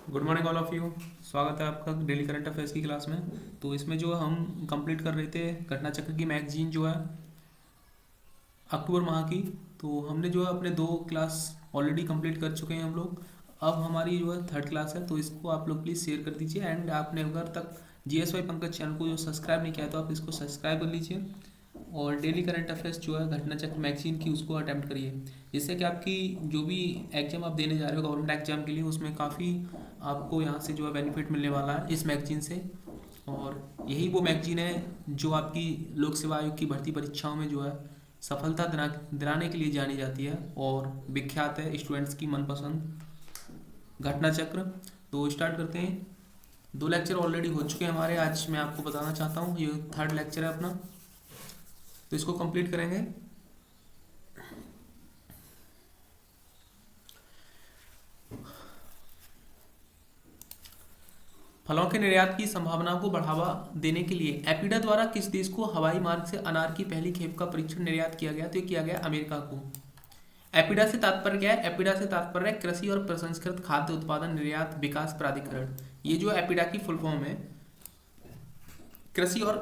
Good morning all of you. स्वागत है आपका डेली करंट अफेयर्स की क्लास में। तो इसमें जो हम कंप्लीट कर रहे थे घटना चक्र की मैगजीन जो है अक्टूबर माह की। तो हमने जो है अपने 2 क्लास ऑलरेडी कंप्लीट कर चुके हैं हम लोग। अब हमारी जो है थर्ड क्लास है, तो इसको आप लोग प्लीज़ शेयर कर दीजिए। एंड आपने अगर तक GSY पंकज चैनल को जो सब्सक्राइब नहीं किया है तो आप इसको सब्सक्राइब कर लीजिए। और डेली करंट अफेयर्स जो है घटना चक्र मैगजीन की उसको अटेम्प्ट करिए, जिससे कि आपकी जो भी एग्जाम आप देने जा रहे हो गवर्नमेंट एग्जाम के लिए, उसमें काफ़ी आपको यहाँ से जो है बेनिफिट मिलने वाला है इस मैगजीन से। और यही वो मैगजीन है जो आपकी लोक सेवा आयोग की भर्ती परीक्षाओं में जो है सफलता दिलाने के लिए जानी जाती है और विख्यात है स्टूडेंट्स की मनपसंद घटना चक्र। तो स्टार्ट करते हैं। 2 लेक्चर ऑलरेडी हो चुके हैं हमारे। आज मैं आपको बताना चाहता हूँ, ये थर्ड लेक्चर है अपना, तो इसको कंप्लीट करेंगे। फलों के निर्यात की संभावना को बढ़ावा देने के लिए एपिडा द्वारा किस देश को हवाई मार्ग से अनार की पहली खेप का परीक्षण निर्यात किया गया? तो ये किया गया अमेरिका को। एपिडा से तात्पर्य क्या है? एपिडा से तात्पर्य है कृषि और प्रसंस्कृत खाद्य उत्पादन निर्यात विकास प्राधिकरण। ये जो एपिडा की फुल फॉर्म है, कृषि और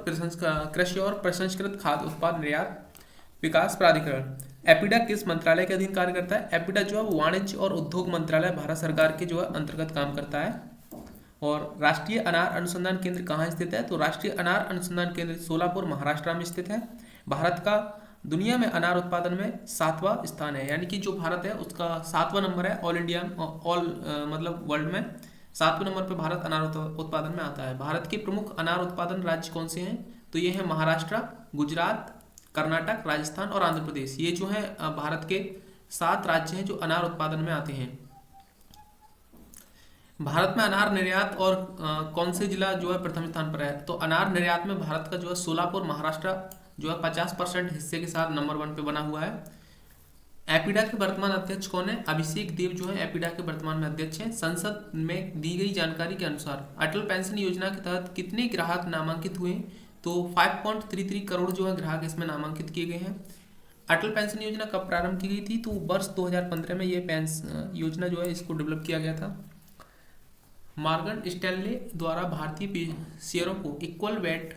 प्रसंस्कृत खाद्य उत्पाद निर्यात विकास प्राधिकरण। एपिडा किस मंत्रालय के अधीन कार्य करता है? एपिडा जो है वाणिज्य और उद्योग मंत्रालय भारत सरकार के जो है अंतर्गत काम करता है। और राष्ट्रीय अनार अनुसंधान केंद्र कहाँ स्थित है? तो राष्ट्रीय अनार अनुसंधान केंद्र सोलापुर महाराष्ट्र में स्थित है। भारत का दुनिया में अनार उत्पादन में 7वां स्थान है, यानी कि जो भारत है उसका 7वां नंबर है ऑल इंडिया मतलब वर्ल्ड में 7वें नंबर पर भारत अनार उत्पादन में आता है। भारत के प्रमुख अनार उत्पादन राज्य कौन से हैं? तो ये है महाराष्ट्र, गुजरात, कर्नाटक, राजस्थान और आंध्र प्रदेश। ये जो है भारत के 7 राज्य हैं जो अनार उत्पादन में आते हैं। भारत में अनार निर्यात और कौन से जिला जो है प्रथम स्थान पर है? तो अनार निर्यात में भारत का जो है सोलापुर महाराष्ट्र जो है 50% हिस्से के साथ नंबर 1 पे बना हुआ है। एपिडा के वर्तमान अध्यक्ष कौन है? अभिषेक देव जो है एपिडा के वर्तमान में अध्यक्ष हैं। संसद में दी गई जानकारी के अनुसार अटल पेंशन योजना के तहत कितने ग्राहक नामांकित हुए? तो 5.33 करोड़ जो है ग्राहक इसमें नामांकित किए गए हैं। अटल पेंशन योजना कब प्रारंभ की गई थी? तो वर्ष 2015 में ये पेंशन योजना जो है इसको डेवलप किया गया था। मॉर्गन स्टैनले द्वारा भारतीय शेयरों को इक्वल वेट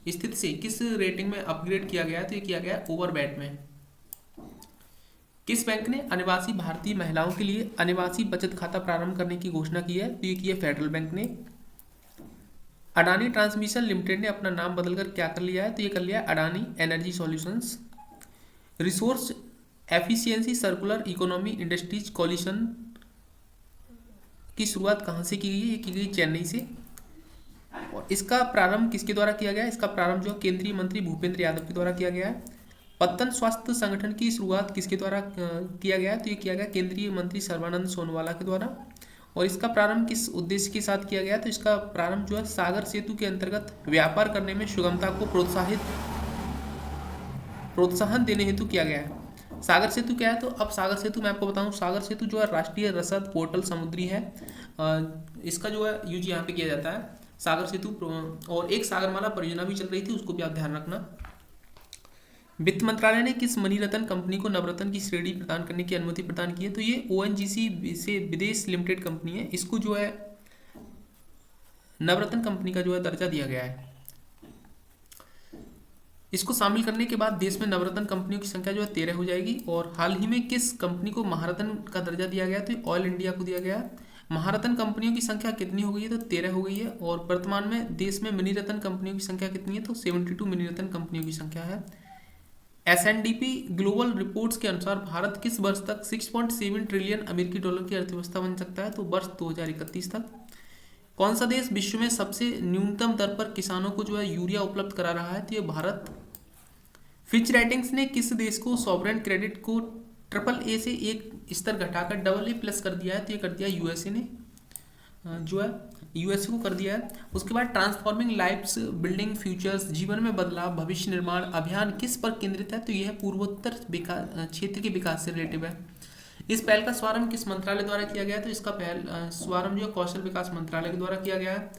स्थिति से किस रेटिंग में अपग्रेड किया गया? तो ये किया गया ओवर वेट में। किस बैंक ने अनिवासी भारतीय महिलाओं के लिए अनिवासी बचत खाता प्रारंभ करने की घोषणा की है? तो ये की है फेडरल बैंक ने। अडानी ट्रांसमिशन लिमिटेड ने अपना नाम बदलकर क्या कर लिया है? तो ये कर लिया है Adani energy solutions. Resource efficiency circular economy industries coalition की शुरुआत कहाँ से की गई? ये की गई चेन्नई से। और इसका प्रारंभ किसके द्वारा किया गया? इसका प्रारंभ जो केंद्रीय मंत्री भूपेंद्र यादव के द्वारा किया गया है। पत्तन स्वास्थ्य संगठन की शुरुआत किसके द्वारा किया गया? तो ये किया गया केंद्रीय मंत्री सर्बानंद सोनोवाला के द्वारा। और इसका प्रारंभ किस उद्देश्य के साथ किया गया? तो इसका प्रारंभ जो है सागर सेतु के अंतर्गत व्यापार करने में सुगमता को प्रोत्साहन देने हेतु किया गया है। सागर सेतु क्या है? तो अब सागर सेतु मैं आपको बताऊं, सागर सेतु जो है राष्ट्रीय रसद पोर्टल समुद्री है। इसका जो है यूज यहाँ पे किया जाता है सागर सेतु। और एक सागरमाला परियोजना भी चल रही थी, उसको भी आप ध्यान रखना। वित्त मंत्रालय ने किस मणिरत्न कंपनी को नवरत्न की श्रेणी प्रदान करने की अनुमति प्रदान की है? तो ये ONGC से विदेश लिमिटेड कंपनी है, इसको जो है नवरत्न कंपनी का जो है दर्जा दिया गया है। इसको शामिल करने के बाद देश में नवरत्न कंपनियों की संख्या जो है 13 हो जाएगी। और हाल ही में किस कंपनी को महारत्न का दर्जा दिया गया? तो ऑयल इंडिया को दिया गया। महारत्न कंपनियों की संख्या कितनी हो गई है? तो 13 हो गई है। और वर्तमान में देश में मिनीरत्न कंपनियों की संख्या कितनी है? तो 72 मिनीरत्न कंपनियों की संख्या है। SNDP ग्लोबल रिपोर्ट्स के अनुसार भारत किस वर्ष तक 6.7 ट्रिलियन अमेरिकी डॉलर की अर्थव्यवस्था बन सकता है? तो वर्ष 2031 तक। कौन सा देश विश्व में सबसे न्यूनतम दर पर किसानों को जो है यूरिया उपलब्ध करा रहा है? तो ये भारत। फिच रेटिंग्स ने किस देश को सॉवरेन क्रेडिट को AAA से एक स्तर घटाकर AA+ कर दिया है? तो ये कर दिया यूएसए ने, जो है यूएसए को कर दिया है। उसके बाद ट्रांसफॉर्मिंग लाइफ्स बिल्डिंग फ्यूचर्स जीवन में बदलाव भविष्य निर्माण अभियान किस पर केंद्रित है? तो यह पूर्वोत्तर विकास क्षेत्र के विकास से रिलेटिव है। इस पहल का शुभारंभ किस मंत्रालय द्वारा किया गया? तो इसका पहल शुभारंभ जो कौशल विकास मंत्रालय के द्वारा किया गया है।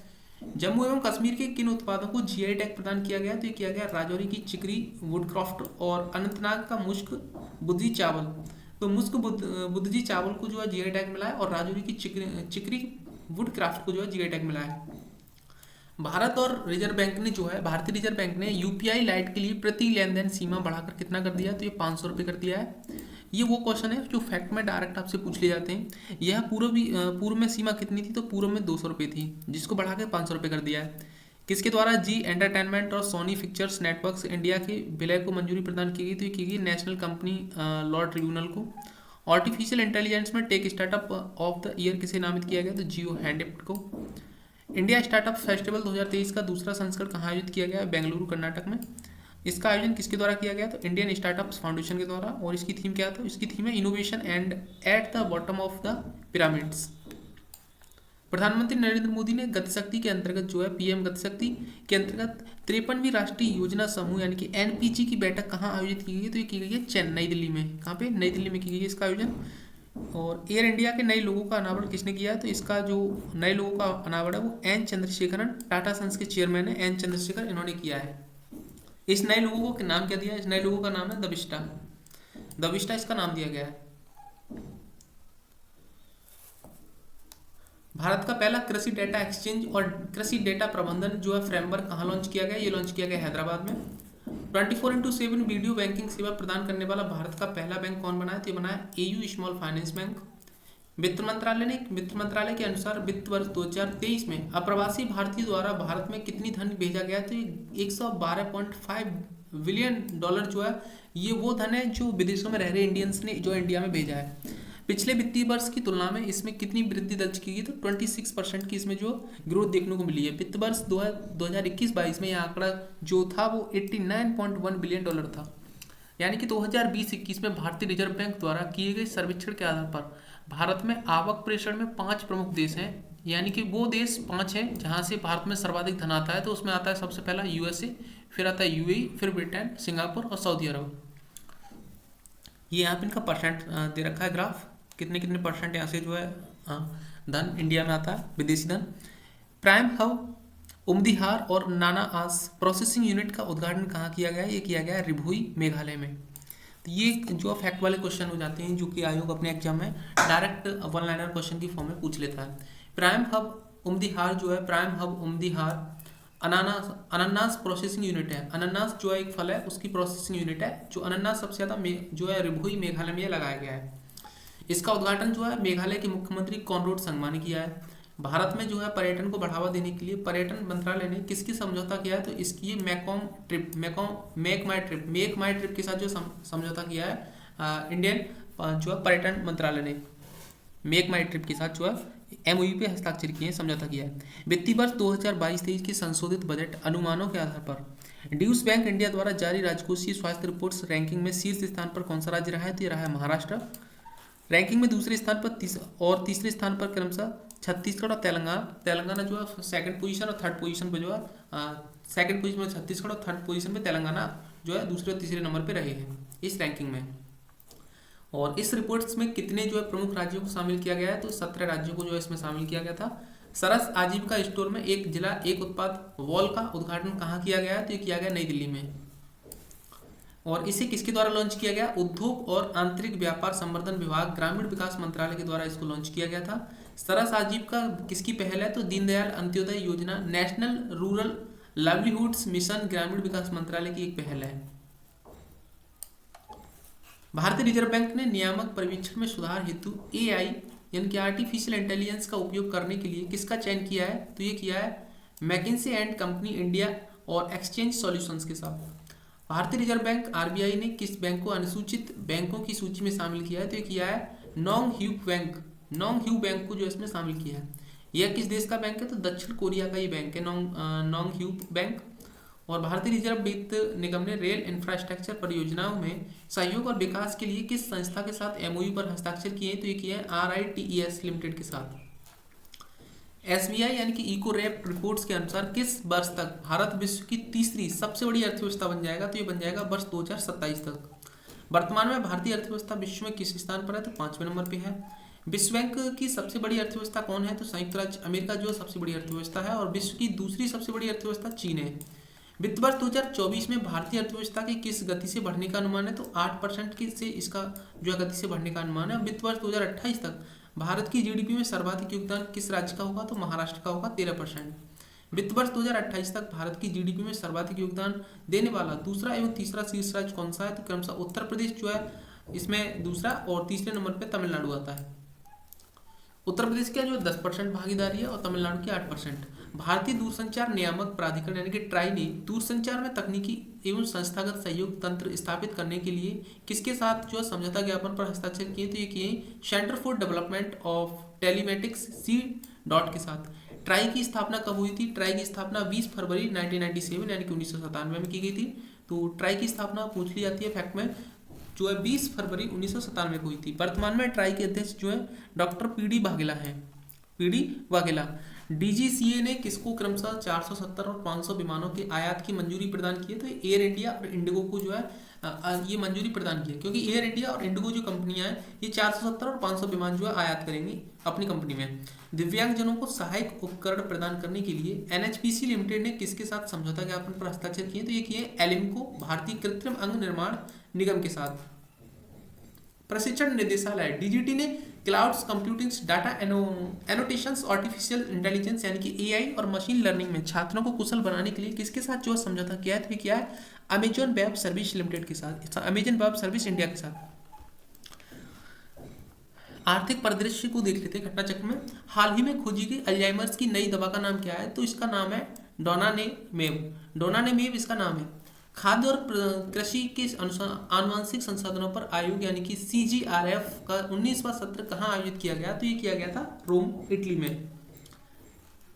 जम्मू एवं कश्मीर के किन उत्पादों को GI टैग प्रदान किया गया? तो ये किया गया राजौरी की चिकरी वुडक्राफ्ट और अनंतनाग का मुश्क बुद्धि चावल। तो मुश्क बुद्धजी चावल को जो है GI टैग मिला है और राजौरी की चिकरी वुड क्राफ्ट को जो है जीआई टैग मिला है। भारत और रिजर्व बैंक ने जो है भारतीय रिजर्व बैंक ने यूपीआई लाइट के लिए प्रति लेन देन सीमा बढ़ाकर कितना कर दिया, तो ये 500 रुपये कर दिया है। ये वो क्वेश्चन है जो फैक्ट में डायरेक्ट आपसे पूछ लिए जाते हैं। यह पूर्व में सीमा कितनी थी, तो पूर्व में 200 रुपये थी, जिसको बढ़ा के 500 रुपये कर दिया है। किसके द्वारा जी एंटरटेनमेंट और सोनी पिक्चर्स नेटवर्क्स इंडिया के विलय को मंजूरी प्रदान की गई, तो ये की गई नेशनल कंपनी लॉ ट्रिब्यूनल को। आर्टिफिशियल इंटेलिजेंस में tech startup of the year किसे नामित किया गया, तो जियो हैंडिप्ट को। इंडिया स्टार्टअप फेस्टिवल 2023 का दूसरा संस्करण कहाँ आयोजित किया गया है, बेंगलुरु कर्नाटक में। इसका आयोजन किसके द्वारा किया गया, तो इंडियन स्टार्टअप्स फाउंडेशन के द्वारा। और इसकी थीम क्या था, इसकी थीम है innovation and at the bottom of the pyramids. प्रधानमंत्री नरेंद्र मोदी ने गतिशक्ति के अंतर्गत जो है पीएम गतिशक्ति के अंतर्गत 53वीं राष्ट्रीय योजना समूह यानी कि एनपीजी की बैठक कहाँ आयोजित की गई, तो ये की गई है चेन्नई दिल्ली में। कहाँ पे, नई दिल्ली में की गई है इसका आयोजन। और एयर इंडिया के नए लोगों का अनावरण किसने किया है, तो इसका जो नए लोगों का अनावरण है वो एन चंद्रशेखरन, टाटा सन्स के चेयरमैन है एन चंद्रशेखर, इन्होंने किया है। इस नए लोगों को नाम क्या दिया है, इस नए लोगों का नाम है दविष्टा। दविष्टा इसका नाम दिया गया है। भारत का पहला कृषि डेटा एक्सचेंज और कृषि डेटा प्रबंधन जो है फ्रेमवर्क कहाँ लॉन्च किया गया, ये लॉन्च किया गया हैदराबाद में। 24/7 वीडियो बैंकिंग सेवा प्रदान करने वाला भारत का पहला बैंक कौन बनाया, तो ये बनाया एयू स्मॉल फाइनेंस बैंक। वित्त मंत्रालय के अनुसार वित्त वर्ष 2023 में अप्रवासी भारतीय द्वारा भारत में कितनी धन भेजा गया, तो 112.5 बिलियन डॉलर जो है ये वो धन है जो विदेशों में रह रहे इंडियंस ने जो इंडिया में भेजा है। पिछले वित्तीय वर्ष की तुलना में इसमें कितनी वृद्धि दर्ज की गई, तो 26% की इसमें जो ग्रोथ देखने को मिली है। वित्त वर्ष 2021-22 में यह आंकड़ा जो था वो 89.1 बिलियन डॉलर था। यानी कि 2020-21 में भारतीय रिजर्व बैंक द्वारा किए गए सर्वेक्षण के आधार पर भारत में आवक प्रेषण में 5 प्रमुख देश हैं, यानी कि वो देश 5 हैं जहां से भारत में सर्वाधिक धन आता है। तो उसमें आता है सबसे पहला यूएसए, फिर आता है यूएई, फिर ब्रिटेन, सिंगापुर और सऊदी अरब। ये यहाँ पे इनका परसेंट दे रखा है ग्राफ, कितने कितने परसेंट यहाँ से जो है धन इंडिया में आता है, विदेशी धन। प्राइम हब उमदिहार और नाना आस प्रोसेसिंग यूनिट का उद्घाटन कहाँ किया गया है, ये किया गया है रिभुई मेघालय में। तो ये जो फैक्ट वाले क्वेश्चन हो जाते हैं जो कि आयोग अपने एग्जाम में डायरेक्ट वन लाइनर क्वेश्चन की फॉर्म में पूछ लेता है। प्राइम हब उमदिहार जो है, प्राइम हब उमदिहार अनानास प्रोसेसिंग यूनिट है। अनानास जो है एक फल है, उसकी प्रोसेसिंग यूनिट है। जो अनानास सबसे ज़्यादा जो है रिभुई मेघालय में लगाया गया है। इसका उद्घाटन जो है मेघालय के मुख्यमंत्री कॉनराड संगमा ने किया है। भारत में जो है पर्यटन को बढ़ावा देने के लिए पर्यटन मंत्रालय ने किसकी समझौता किया है, तो इसकी मेक माई ट्रिप के साथ जो समझौता किया है इंडियन जो है पर्यटन मंत्रालय ने मेक माई ट्रिप के साथ जो है एमओयू पे हस्ताक्षर किए, समझौता किया है। वित्तीय वर्ष 2022-23 के संशोधित बजट अनुमानों के आधार पर ड्यूस बैंक इंडिया द्वारा जारी राजकोषीय स्वास्थ्य रिपोर्ट्स रैंकिंग में शीर्ष स्थान पर कौन सा राज्य रहा है, तो ये रहा है महाराष्ट्र। रैंकिंग में दूसरे स्थान पर तीसरे स्थान पर क्रमशः छत्तीसगढ़ और तेलंगाना जो है सेकंड पोजीशन और थर्ड पोजीशन पे जो है सेकंड पोजीशन में छत्तीसगढ़ और थर्ड पोजीशन पे तेलंगाना जो है दूसरे और तीसरे नंबर पे रहे हैं इस रैंकिंग में। और इस रिपोर्ट्स में कितने जो है प्रमुख राज्यों को शामिल किया गया है, तो 17 राज्यों को जो है इसमें शामिल किया गया था। सरस आजीविका स्टोर में एक जिला एक उत्पाद वॉल का उद्घाटन कहाँ किया गया है, तो ये किया गया नई दिल्ली में। और इसे किसके द्वारा लॉन्च किया गया, उद्योग और आंतरिक व्यापार संवर्धन विभाग ग्रामीण विकास मंत्रालय के द्वारा इसको लॉन्च किया गया था। सरस आजीविका किसकी पहल है, तो दीनदयाल अंत्योदय योजना नेशनल रूरल लाइवलीहुड्स मिशन ग्रामीण विकास मंत्रालय की एक पहल है। भारतीय रिजर्व बैंक ने नियामक परीक्षण में सुधार हेतु एआई यानी कि आर्टिफिशियल इंटेलिजेंस का उपयोग करने के लिए किसका चयन किया है, तो ये किया है मैकिन्से एंड कंपनी इंडिया और एक्सचेंज सॉल्यूशंस के साथ। भारतीय रिजर्व बैंक आरबीआई ने किस बैंक को अनुसूचित बैंकों की सूची में शामिल किया है, तो ये किया है नोंग ह्यू बैंक को जो इसमें शामिल किया है। यह किस देश का बैंक है, तो दक्षिण कोरिया का ये बैंक है नोंग ह्यू बैंक। और भारतीय रिजर्व वित्त निगम ने रेल इंफ्रास्ट्रक्चर परियोजनाओं में सहयोग और विकास के लिए किस संस्था के साथ एमओयू पर हस्ताक्षर किए, तो ये किए हैं RITES लिमिटेड के साथ। एसबीआई यानी कि इको रैप रिपोर्ट्स के अनुसार किस वर्ष तक भारत विश्व की तीसरी सबसे बड़ी अर्थव्यवस्था बन जाएगा, तो ये बन जाएगा वर्ष 2027 तक। वर्तमान में भारतीय अर्थव्यवस्था विश्व में किस स्थान पर है, तो 5वें नंबर पे है। विश्व बैंक की सबसे बड़ी अर्थव्यवस्था कौन है, तो संयुक्त राज्य अमेरिका जो सबसे बड़ी अर्थव्यवस्था है, और विश्व की दूसरी सबसे बड़ी अर्थव्यवस्था चीन है। वित्त वर्ष 2024 में भारतीय अर्थव्यवस्था की किस गति से बढ़ने का अनुमान है, तो 8% की से इसका जो है गति से बढ़ने का अनुमान है। वित्त वर्ष 2028 तक भारत की जीडीपी में सर्वाधिक योगदान किस राज्य का होगा? तो महाराष्ट्र का होगा 13%। वित्त वर्ष 2028 तक भारत की जीडीपी में सर्वाधिक योगदान देने वाला दूसरा एवं तीसरा शीर्ष राज्य कौन सा है? तो क्रमशः उत्तर प्रदेश जो है इसमें दूसरा और तीसरे नंबर पे तमिलनाडु आता है। उत्तर प्रदेश का जो 10% भागीदारी है और तमिलनाडु की 8%। भारतीय दूरसंचार नियामक प्राधिकरण यानी कि ट्राई ने दूरसंचार में तकनीकी एवं संस्थागत सहयोग तंत्र स्थापित करने के लिए किसके साथ जो समझौता ज्ञापन पर हस्ताक्षर किए? तो ये किए centre for development of telematics C dot के साथ। ट्राई की स्थापना कब हुई थी? ट्राई की स्थापना 20 फरवरी 1997 यानी कि 1997 में की गई थी। तो ट्राई की स्थापना पूछ ली जाती है फैक्ट में, जो है 20 फरवरी 1997 को हुई थी। वर्तमान में ट्राई के अध्यक्ष जो है डॉक्टर पीडी वाघेला हैं। पीडी वाघेला। डीजीसीए ने किसको क्रमशः 470 और 500 विमानों के आयात की मंजूरी प्रदान की है? तो एयर इंडिया और इंडिगो को जो है ये मंजूरी प्रदान की है, क्योंकि एयर इंडिया और इंडिगो जो कंपनियां हैं ये 470 और 500 विमान जो है आयात करेंगी अपनी कंपनी में। दिव्यांगजनों को सहायक उपकरण प्रदान करने के लिए एनएचपीसी लिमिटेड ने किसके साथ समझौता ज्ञापन पर हस्ताक्षर किए? तो ये किए एलिम्को भारतीय कृत्रिम अंग निर्माण निगम के साथ। प्रशिक्षण निदेशालय डीजीटी ने clouds computing, data annotations, artificial intelligence यानी कि एआई और मशीन लर्निंग में छात्रों को कुशल बनाने के लिए किसके साथ जो समझौता किया है? तो किया है अमेजॉन वेब सर्विस लिमिटेड के साथ, अमेजॉन वेब सर्विस इंडिया के साथ। आर्थिक परिदृश्य को देख लेते हैं घटना चक्र में। हाल ही में खोजी गई अल्जाइमर्स की नई दवा का नाम क्या है? तो इसका नाम है डोनानेमेब। डोनानेमेब इसका नाम है। खाद्य और कृषि के आनुवंशिक संसाधनों पर आयोग यानी कि CGRF का 19वां सत्र कहाँ आयोजित किया गया? तो ये किया गया था रोम, इटली में।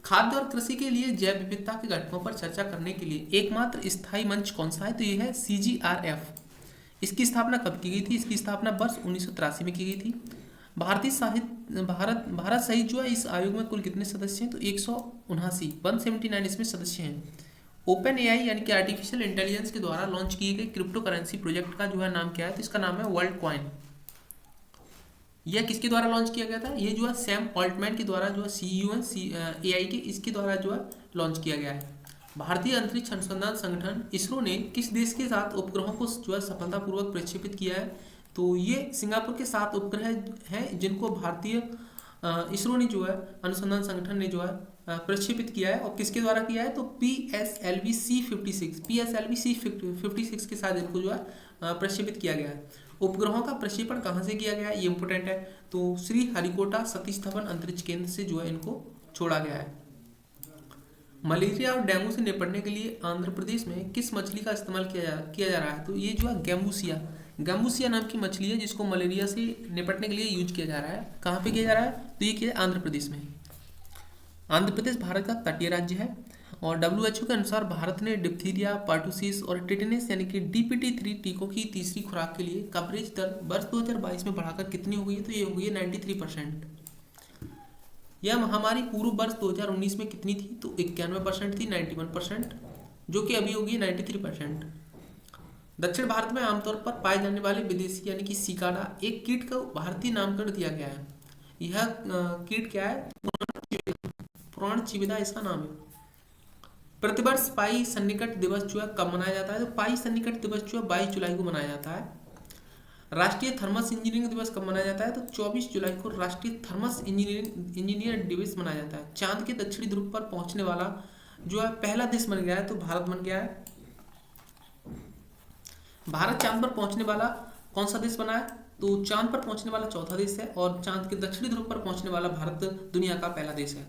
खाद्य और कृषि के लिए जैव विविधता के घटकों पर चर्चा करने के लिए एकमात्र स्थायी मंच कौन सा है? तो ये है CGRF। इसकी स्थापना कब की गई थी? इसकी स्थापना वर्ष 1983 में की गई थी। भारत सहित जो है इस आयोग में कुल कितने सदस्य हैं? तो 179 इसमें सदस्य हैं। ओपन एआई यानी कि आर्टिफिशियल इंटेलिजेंस के द्वारा लॉन्च किए गए क्रिप्टो करेंसी प्रोजेक्ट का जो है नाम क्या है? तो इसका नाम है वर्ल्ड कॉइन। यह किसके द्वारा लॉन्च किया गया था? ये जो है सैम ऑल्टमैन के द्वारा जो है CEO एआई के इसके द्वारा जो है लॉन्च किया गया है। भारतीय अंतरिक्ष अनुसंधान संगठन इसरो ने किस देश के साथ उपग्रहों को जो है सफलतापूर्वक प्रक्षेपित किया है? तो ये सिंगापुर के 7 उपग्रह हैं जिनको भारतीय इसरो ने जो है अनुसंधान संगठन ने जो है प्रक्षेपित किया है। और किसके द्वारा किया है? तो PSLV C56 के साथ इनको जो है प्रक्षेपित किया गया है। उपग्रहों का प्रक्षेपण कहाँ से किया गया है? ये इंपोर्टेंट है। तो श्री हरिकोटा सतीश धवन अंतरिक्ष केंद्र से जो है इनको छोड़ा गया है। मलेरिया और डेंगू से निपटने के लिए आंध्र प्रदेश में किस मछली का इस्तेमाल किया जा रहा है? तो ये जो है गैम्बूसिया नाम की मछली है जिसको मलेरिया से निपटने के लिए यूज किया जा रहा है। कहाँ पे किया जा रहा है? तो ये किया आंध्र प्रदेश में। आंध्र प्रदेश भारत का तटीय राज्य है और WHO के अनुसार भारत ने डिप्थीरिया, पर्टुसिस और टिटेनस यानी कि DPT-3 टीकों की तीसरी खुराक के लिए कवरेज दर वर्ष 2022 में बढ़ाकर कितनी हो गई है? तो ये हो गई है 93%। यह महामारी पूर्व वर्ष 2019 में कितनी थी? तो 91% थी, 91%, जो कि अभी होगी 93%। दक्षिण भारत में आमतौर पर पाए जाने वाले विदेशी यानी कि सिकाडा एक कीट का भारतीय नामकरण दिया गया है। यह कीट क्या है? पुराणचिविदा इसका नाम है। प्रतिवर्ष पाई सन्निकट दिवस जो है कब मनाया जाता है? तो पाई सन्निकट दिवस जो है 22 जुलाई को मनाया जाता है। राष्ट्रीय थर्मस इंजीनियरिंग दिवस कब मनाया जाता है? तो 24 जुलाई को राष्ट्रीय थर्मस इंजीनियर दिवस मनाया जाता है। चांद के दक्षिणी ध्रुव पर पहुंचने वाला जो है पहला देश बन गया है, तो भारत बन गया है। भारत चांद पर पहुंचने वाला कौन सा देश बना है? तो चांद पर पहुंचने वाला चौथा देश है और चांद के दक्षिणी ध्रुव पर पहुंचने वाला भारत दुनिया का पहला देश है।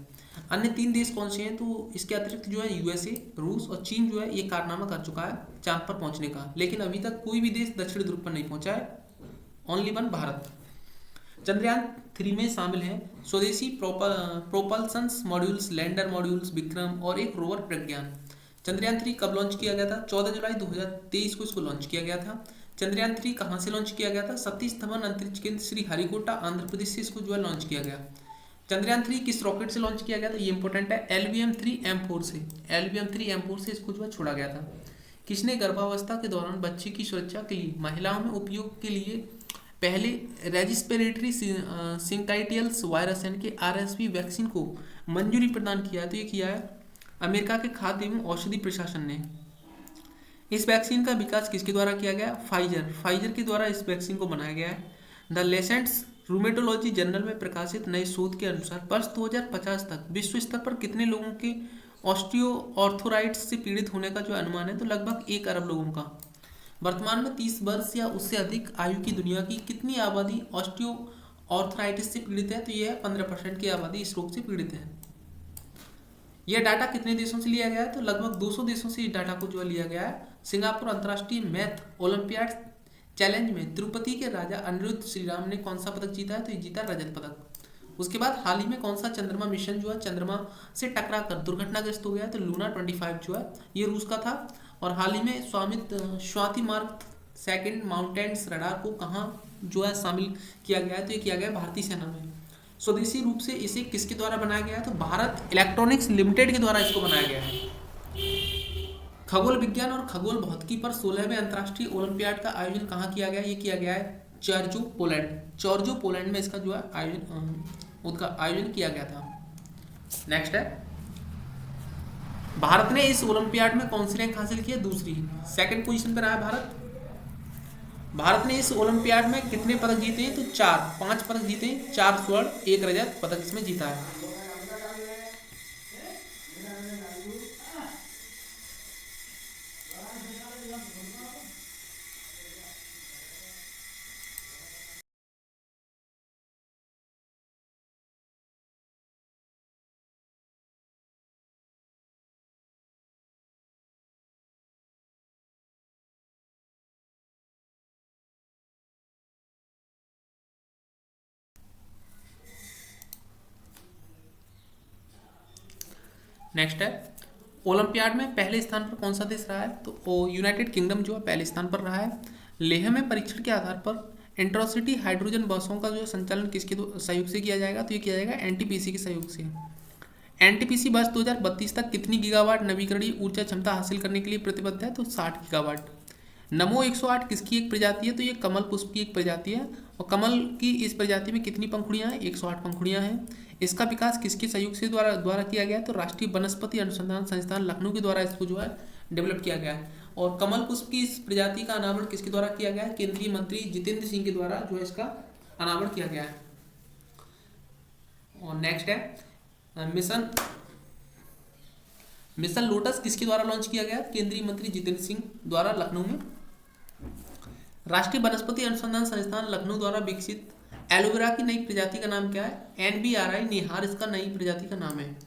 अन्य 3 देश कौन से हैं? तो इसके अतिरिक्त जो है USA, रूस और चीन जो है ये कारनामा कर चुका है चांद पर पहुंचने का, लेकिन अभी तक कोई भी देश दक्षिणी ध्रुव पर नहीं पहुंचा है, ओनली वन भारत। चंद्रयान 3 में शामिल हैं स्वदेशी प्रोपल्सन्स मॉड्यूल्स, लैंडर मॉड्यूल्स विक्रम और एक रोवर प्रज्ञान। चंद्रयान 3 कब लॉन्च किया गया था? 14 जुलाई 2023 को इसको लॉन्च किया गया था। चंद्रयान 3 कहाँ से लॉन्च किया गया था? सतीश धवन अंतरिक्ष केंद्र श्री हरिकोटा आंध्र प्रदेश से इसको जो है लॉन्च किया गया। चंद्रयान 3 किस रॉकेट से लॉन्च किया गया था? ये इंपॉर्टेंट है, LVM-3M4 से। LVM-3M4 से इसको जो है छोड़ा गया था। किसने गर्भावस्था के दौरान बच्चे की सुरक्षा के लिए महिलाओं में उपयोग के लिए पहले रेजिस्पिरेटरी सिंकाइटियल्स वायरस यानी कि RSV वैक्सीन को मंजूरी प्रदान किया? तो ये किया है अमेरिका के खाद्य एवं औषधि प्रशासन ने। इस वैक्सीन का विकास किसके द्वारा किया गया? फाइजर के द्वारा इस वैक्सीन को बनाया गया है। द लेसेंट्स रूमेटोलॉजी जर्नल में प्रकाशित नए शोध के अनुसार वर्ष 2050 तक विश्व स्तर पर कितने लोगों के ऑस्टियो ऑर्थोराइटिस से पीड़ित होने का जो अनुमान है, तो लगभग 1 अरब लोगों का। वर्तमान में 30 वर्ष या उससे अधिक आयु की दुनिया की कितनी आबादी ऑस्टियो ऑर्थराइटिस से पीड़ित है, तो यह 15% की आबादी इस रोग से पीड़ित है। यह डाटा कितने देशों से लिया गया है, तो लगभग 200 देशों से इस डाटा को जो लिया गया है। सिंगापुर अंतर्राष्ट्रीय मैथ ओलंपियाड चैलेंज में तिरुपति के राजा अनिरुद्ध श्रीराम ने कौन सा पदक जीता है, तो ये जीता रजत पदक। उसके बाद हाल ही में कौन सा चंद्रमा मिशन जो है चंद्रमा से टकरा कर दुर्घटनाग्रस्त हो गया है, तो लूना 25 जो है ये रूस का था। और हाल ही में Swati mark second mountains radar को कहाँ जो है शामिल किया गया है, तो ये किया गया भारतीय सेना में। स्वदेशी रूप से इसे किसके द्वारा बनाया गया है, तो भारत इलेक्ट्रॉनिक्स लिमिटेड के द्वारा इसको बनाया गया है। खगोल विज्ञान और खगोल भौतिकी पर 16वें अंतर्राष्ट्रीय ओलंपियाड का आयोजन कहाँ किया गया है, ये किया गया है चॉर्जो पोलैंड में इसका जो है आयोजन किया गया था। नेक्स्ट है, भारत ने इस ओलंपियाड में कौन सी रैंक हासिल की है, दूसरी। सेकंड पोजीशन पर आया भारत। भारत ने इस ओलंपियाड में कितने पदक जीते हैं, तो 5 पदक जीते हैं, 4 स्वर्ण 1 रजत पदक इसमें जीता है। नेक्स्ट है, ओलंपियाड में पहले स्थान पर कौन सा देश रहा है, तो यूनाइटेड किंगडम जो है पहले स्थान पर रहा है। लेह में परीक्षण के आधार पर इंट्रोसिटी हाइड्रोजन बसों का जो संचालन किसके सहयोग से किया जाएगा, तो ये किया जाएगा एनटीपीसी के सहयोग से। एनटीपीसी वर्ष 2032 तक कितनी गीगावाट नवीकरणीय ऊर्जा क्षमता हासिल करने के लिए प्रतिबद्ध है, तो 60 गीगावाट। नमो 108 किसकी एक प्रजाति है, तो ये कमल पुष्प की एक प्रजाति है। और कमल की इस प्रजाति में कितनी पंखुड़ियां हैं, 108 पंखुड़ियां हैं। इसका विकास किसके सहयोग से द्वारा किया गया है, तो राष्ट्रीय वनस्पति अनुसंधान संस्थान लखनऊ के द्वारा इसको जो है डेवलप किया गया है। और कमल पुष्प की इस प्रजाति का अनावरण किसके द्वारा किया गया है, केंद्रीय मंत्री जितेंद्र सिंह के द्वारा जो है इसका अनावरण किया गया है। और नेक्स्ट है मिशन लोटस किसके द्वारा लॉन्च किया गया, केंद्रीय मंत्री जितेंद्र सिंह द्वारा लखनऊ में। राष्ट्रीय वनस्पति अनुसंधान संस्थान लखनऊ द्वारा विकसित एलोवेरा की नई प्रजाति का नाम क्या है, NBRI निहार इसका नई प्रजाति का नाम है।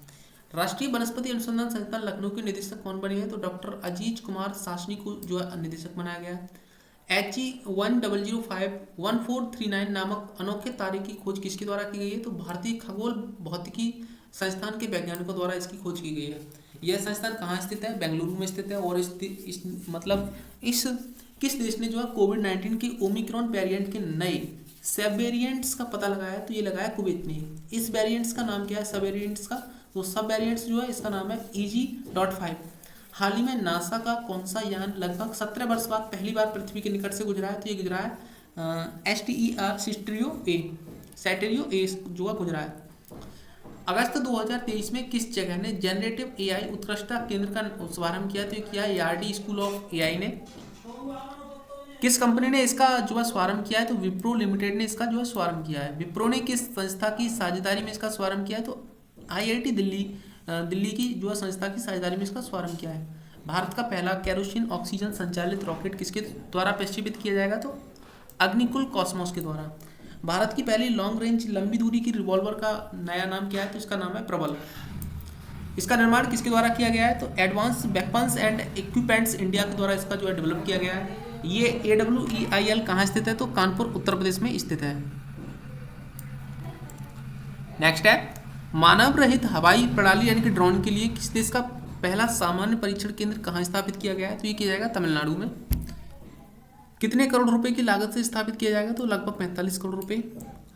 राष्ट्रीय वनस्पति अनुसंधान संस्थान लखनऊ के निदेशक कौन बने हैं, तो डॉक्टर अजीज कुमार सासनी को जो है निदेशक बनाया गया है। HE 10051439 नामक अनोखे तारे की खोज किसके द्वारा की गई है, तो भारतीय खगोल भौतिकी संस्थान के वैज्ञानिकों द्वारा इसकी खोज की गई है। यह संस्थान कहाँ स्थित है, बेंगलुरु में स्थित है। और इस किस देश ने जो है कोविड-19 के ओमिक्रॉन वेरिएंट के नए सब वेरिएंट्स का पता लगाया, तो ये लगाया कुवैत ने। इस वेरिएंट्स का नाम क्या है, सब वेरिएंट्स का, तो सब वेरिएंट्स जो है इसका नाम है EG.5। हाल ही में नासा का कौन सा यान लगभग 17 वर्ष बाद पहली बार पृथ्वी के निकट से गुजरा है, तो ये गुजरा है STER सैटेरियो ए जो है गुजरा है। अगस्त 2023 में किस जगह ने जनरेटिव AI उत्कृष्टता केंद्र का शुभारंभ किया, तो ये किया यार्डी स्कूल ऑफ AI ने। किस कंपनी ने इसका जो है शुभारंभ किया है, तो विप्रो लिमिटेड ने इसका जो है शुभारंभ किया है। विप्रो ने किस संस्था की साझेदारी में इसका शुभारंभ किया है, तो IIT दिल्ली की जो है संस्था की साझेदारी में इसका शुभारंभ किया है। भारत का पहला केरोसिन ऑक्सीजन संचालित रॉकेट किसके द्वारा प्रक्षेपित किया जाएगा, तो अग्निकुल कॉस्मोस के द्वारा। भारत की पहली लॉन्ग रेंज लंबी दूरी की रिवॉल्वर का नया नाम क्या है, तो इसका नाम है प्रबल। इसका निर्माण किसके द्वारा किया गया है, तो advance weapons and equipments India के द्वारा इसका जो है डेवलप किया गया है। ये AWEIL कहाँ स्थित है, तो कानपुर उत्तर प्रदेश में स्थित है। नेक्स्ट है, मानव रहित हवाई प्रणाली यानी कि ड्रोन के लिए किस देश का पहला सामान्य परीक्षण केंद्र कहाँ स्थापित किया गया है, तो ये किया जाएगा तमिलनाडु में। कितने करोड़ रुपए की लागत से स्थापित किया जाएगा, तो लगभग 45 करोड़ रुपए।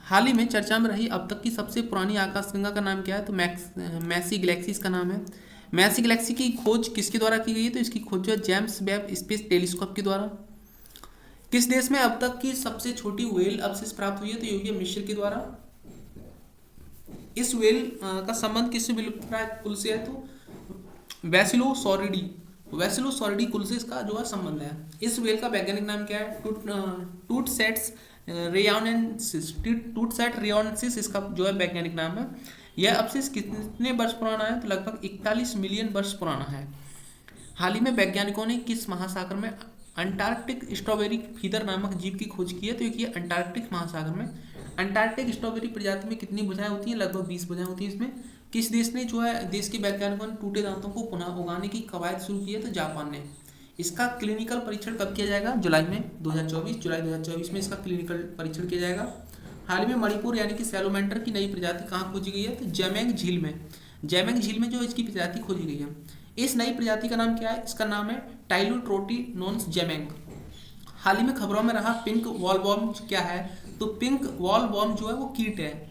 हाल ही में चर्चा में रही अब तक की सबसे पुरानी आकाशगंगा का नाम क्या है, तो मैसी गैलेक्सी इसका नाम है। मैसी गैलेक्सी की खोज किसके द्वारा की गई है, तो इसकी खोज जो है जेम्स वेब स्पेस टेलीस्कोप के द्वारा। किस देश में अब तक की सबसे छोटी व्हेल अवशेष प्राप्त हुई है, तो ये हुई है मिस्र के द्वारा। इस व्हेल का संबंध किससे विलुप्तप्राय कुल से है, तो वेसिलोसॉरिडी कुल से इसका जो है संबंध है। इस व्हेल का वैज्ञानिक नाम क्या है, टूटसेट्स रेयानेंसिस, टूटसैट रेयानेंसिस इसका जो है वैज्ञानिक नाम है। यह अवशेष कितने वर्ष पुराना है? तो लगभग 41 मिलियन वर्ष पुराना है। हाल ही में वैज्ञानिकों ने किस महासागर में अंटार्कटिक स्ट्रॉबेरी फीदर नामक जीव की खोज की है? तो ये अंटार्कटिक महासागर में अंटार्कटिक स्ट्रॉबेरी प्रजाति में कितनी भुजाएं होती हैं? लगभग 20 भुजाएं होती हैं इसमें। किस देश ने जो है देश के वैज्ञानिकों ने टूटे दांतों को पुनः उगाने की कवायद शुरू की है? तो जापान ने। इसका क्लिनिकल परीक्षण कब किया जाएगा? जुलाई 2024 में इसका क्लिनिकल परीक्षण किया जाएगा। हाल ही में मणिपुर यानी कि सैलोमेंडर की नई प्रजाति कहाँ खोजी गई है? तो जैमेंग झील में। जैमेंग झील में जो इसकी प्रजाति खोजी गई है। इस नई प्रजाति का नाम क्या है? इसका नाम है टाइलोट्रोटिनोन्स जैमेंग। हाल ही में खबरों में रहा पिंक वॉलवॉर्म क्या है? तो पिंक वॉलवॉर्म जो है वो कीट है।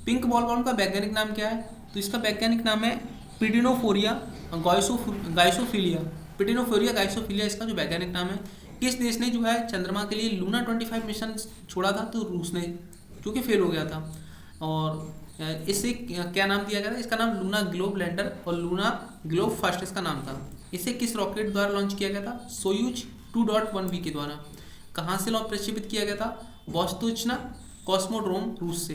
पिंक वॉलवॉर्म का वैज्ञानिक नाम क्या है? तो इसका वैज्ञानिक नाम है पिडिनोफोरिया गाइसोफिलिया। पिडिनोफोरिया गाइसोफिलिया इसका जो वैज्ञानिक नाम है। किस देश ने जो है चंद्रमा के लिए लूना 25 मिशन छोड़ा था? तो रूस ने, जो कि फेल हो गया था। और इसे क्या नाम दिया गया था? इसका नाम लूना ग्लोब लैंडर और लूना ग्लोब फर्स्ट इसका नाम था। इसे किस रॉकेट द्वारा लॉन्च किया गया था? सोयूज 2.1B के द्वारा। कहाँ से लॉन्च प्रक्षेपित किया गया था? वोस्तोचना कॉस्मोड्रोम रूस से।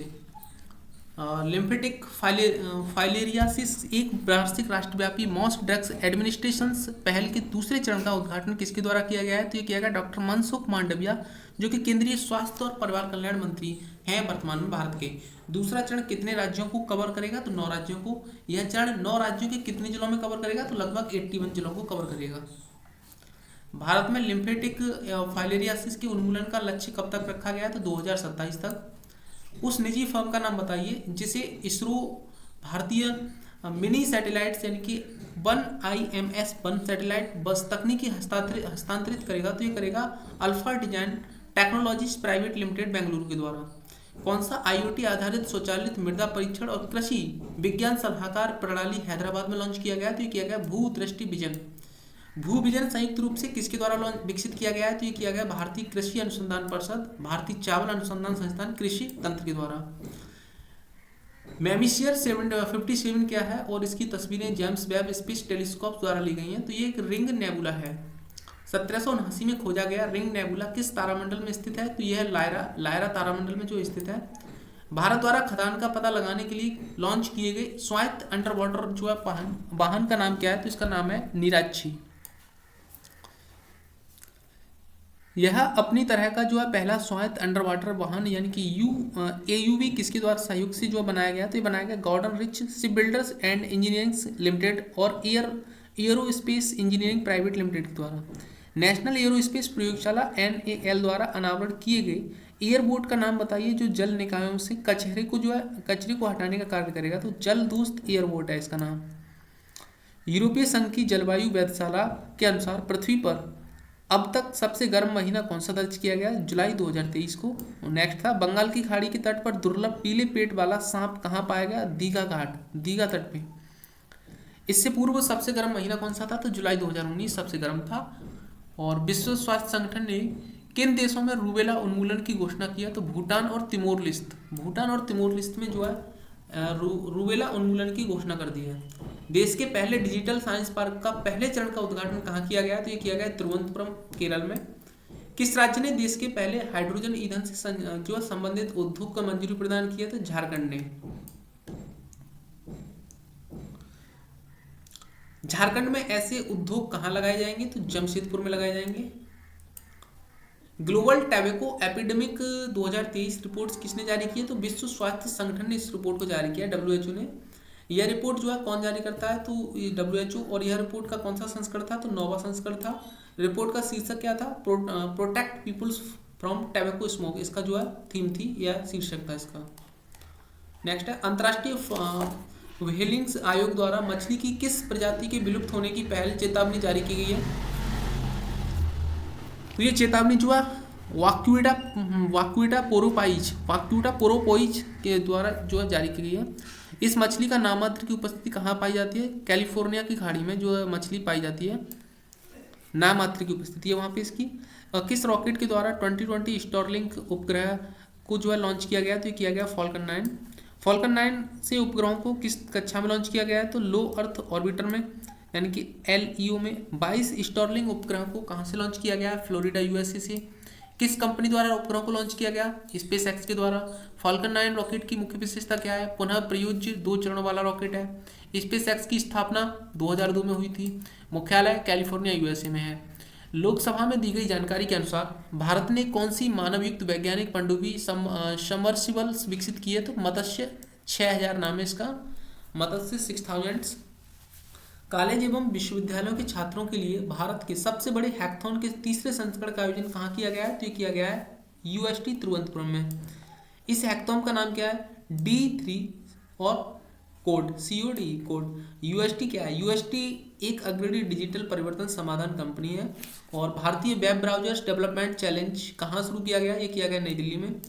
लिम्फेटिक फाइलेरियासिस एक वार्षिक राष्ट्रव्यापी मॉस ड्रग्स एडमिनिस्ट्रेशन पहल के दूसरे चरण का उद्घाटन किसके द्वारा किया गया है? तो ये किया गया डॉक्टर मनसुख मांडविया, जो कि केंद्रीय स्वास्थ्य और परिवार कल्याण मंत्री हैं वर्तमान में भारत के। दूसरा चरण कितने राज्यों को कवर करेगा? तो 9 राज्यों को। यह चरण 9 राज्यों के कितने जिलों में कवर करेगा? तो लगभग 81 जिलों को कवर करेगा। भारत में लिम्फेटिक फाइलेरियासिस के उन्मूलन का लक्ष्य कब तक रखा गया है? तो 2027 तक। उस निजी फर्म का नाम बताइए जिसे इसरो भारतीय मिनी सैटेलाइट्स यानी कि 1 सैटेलाइट बस तकनीकी हस्तांतरित करेगा। तो ये करेगा alpha design technologies private limited Bengaluru के द्वारा। कौन सा IoT आधारित स्वचालित मृदा परीक्षण और कृषि विज्ञान सलाहकार प्रणाली हैदराबाद में लॉन्च किया गया? तो ये किया गया भू दृष्टि विजन। भू विजन संयुक्त रूप से किसके द्वारा विकसित किया गया है? तो ये किया गया भारतीय कृषि अनुसंधान परिषद, भारतीय चावल अनुसंधान संस्थान कृषि तंत्र के द्वारा। मेमिशियर 57 क्या है? और इसकी तस्वीरें जेम्स वेब स्पेस टेलीस्कोप द्वारा ली गई हैं। तो ये एक रिंग नेबुला है। 1779 में खोजा गया रिंग नेबुला किस तारामंडल में स्थित है? तो यह है लायरा तारामंडल में जो स्थित है। भारत द्वारा खदान का पता लगाने के लिए लॉन्च किए गए स्वायत्त अंडर वाटर जो है वाहन का नाम क्या है? तो इसका नाम है निराक्षी। यह अपनी तरह का जो है पहला स्वायत्त अंडर वाटर वाहन यानी कि AUV किसके द्वारा सहयोग से जो बनाया गया? तो ये बनाया गया Garden Reach Shipbuilders and engineering limited और एयरोस्पेस इंजीनियरिंग प्राइवेट लिमिटेड के द्वारा। नेशनल एयरोस्पेस प्रयोगशाला NAL द्वारा अनावरण किए गए एयरबोट का नाम बताइए जो जल निकायों से कचरे को हटाने का कार्य करेगा? तो जल दोस्त एयरबोट है इसका नाम। यूरोपीय संघ की जलवायु वेधशाला के अनुसार पृथ्वी पर अब तक सबसे गर्म महीना कौन सा दर्ज किया गया? जुलाई 2023 को। नेक्स्ट था बंगाल की खाड़ी के तट पर दुर्लभ पीले पेट वाला सांप कहाँ पाया गया? दीघा तट पे। इससे पूर्व सबसे गर्म महीना कौन सा था? तो जुलाई 2019 सबसे गर्म था। और विश्व स्वास्थ्य संगठन ने किन देशों में रूबेला उन्मूलन की घोषणा किया? तो भूटान और तिमोर लिस्ट में जो है रूबेला उन्मूलन की घोषणा कर दी है। देश के पहले डिजिटल साइंस पार्क का पहले चरण का उद्घाटन कहाँ किया गया? तो ये किया गया तिरुवनंतपुरम केरल में। किस राज्य ने देश के पहले हाइड्रोजन ईंधन से जो संबंधित उद्योग को मंजूरी प्रदान किया? तो झारखंड ने। झारखंड में ऐसे उद्योग कहाँ लगाए जाएंगे? तो जमशेदपुर में लगाए जाएंगे। ग्लोबल टैबेको एपिडेमिक 2023 रिपोर्ट्स किसने जारी की है? तो विश्व स्वास्थ्य संगठन ने इस रिपोर्ट को जारी किया, WHO ने। यह रिपोर्ट जो है कौन जारी करता है? तो WHO। और यह रिपोर्ट का कौन सा संस्करण था? तो 9वां संस्करण था। रिपोर्ट का शीर्षक क्या था? Protect peoples from tobacco smoke इसका जो है थीम थी या शीर्षक था इसका। नेक्स्ट है अंतर्राष्ट्रीय व्हेलिंग्स आयोग द्वारा मछली की किस प्रजाति के विलुप्त होने की पहल चेतावनी जारी की गई है? तो ये चेतावनी जो है वाक्यूटा पोरोपोइज के द्वारा जो है जारी की गई है। इस मछली का नामात्र की उपस्थिति कहाँ पाई जाती है? कैलिफोर्निया की खाड़ी में जो है मछली पाई जाती है, नामात्र की उपस्थिति है वहाँ पे इसकी। किस रॉकेट के द्वारा 2020 स्टारलिंक उपग्रह को जो है लॉन्च किया गया? तो ये किया गया फॉल्कन 9। फॉल्कन 9 से उपग्रहों को किस कक्षा में लॉन्च किया गया है? तो लो अर्थ ऑर्बिटर में यानी कि LEO में। 22 स्टारलिंक उपग्रह को कहाँ से लॉन्च किया गया है? फ्लोरिडा USA से। किस कंपनी द्वारा उपग्रह को लॉन्च किया गया? स्पेस एक्स के द्वारा। फाल्कन 9 रॉकेट की मुख्य विशेषता क्या है? पुनः प्रयोज्य 2 चरणों वाला रॉकेट है। स्पेस एक्स की स्थापना 2002 में हुई थी। मुख्यालय कैलिफोर्निया यूएसए में है। लोकसभा में दी गई जानकारी के अनुसार भारत ने कौन सी मानवयुक्त वैज्ञानिक पनडुब्बी सबमर्सिबल विकसित की है? तो मत्स्य 6000 नाम है इसका, मत्स्य 6000। कॉलेज एवं विश्वविद्यालयों के छात्रों के लिए भारत के सबसे बड़े हैकथॉन के तीसरे संस्करण का आयोजन कहाँ किया गया है? तो ये किया गया है यूएसटी तिरुवनंतपुरम में। इस हैकथॉन का नाम क्या है? D3 और कोड COD कोड। यूएसटी क्या है? यूएसटी एक अग्रणी डिजिटल परिवर्तन समाधान कंपनी है। और भारतीय वेब ब्राउजर्स डेवलपमेंट चैलेंज कहाँ शुरू किया गया? ये किया गया नई दिल्ली में।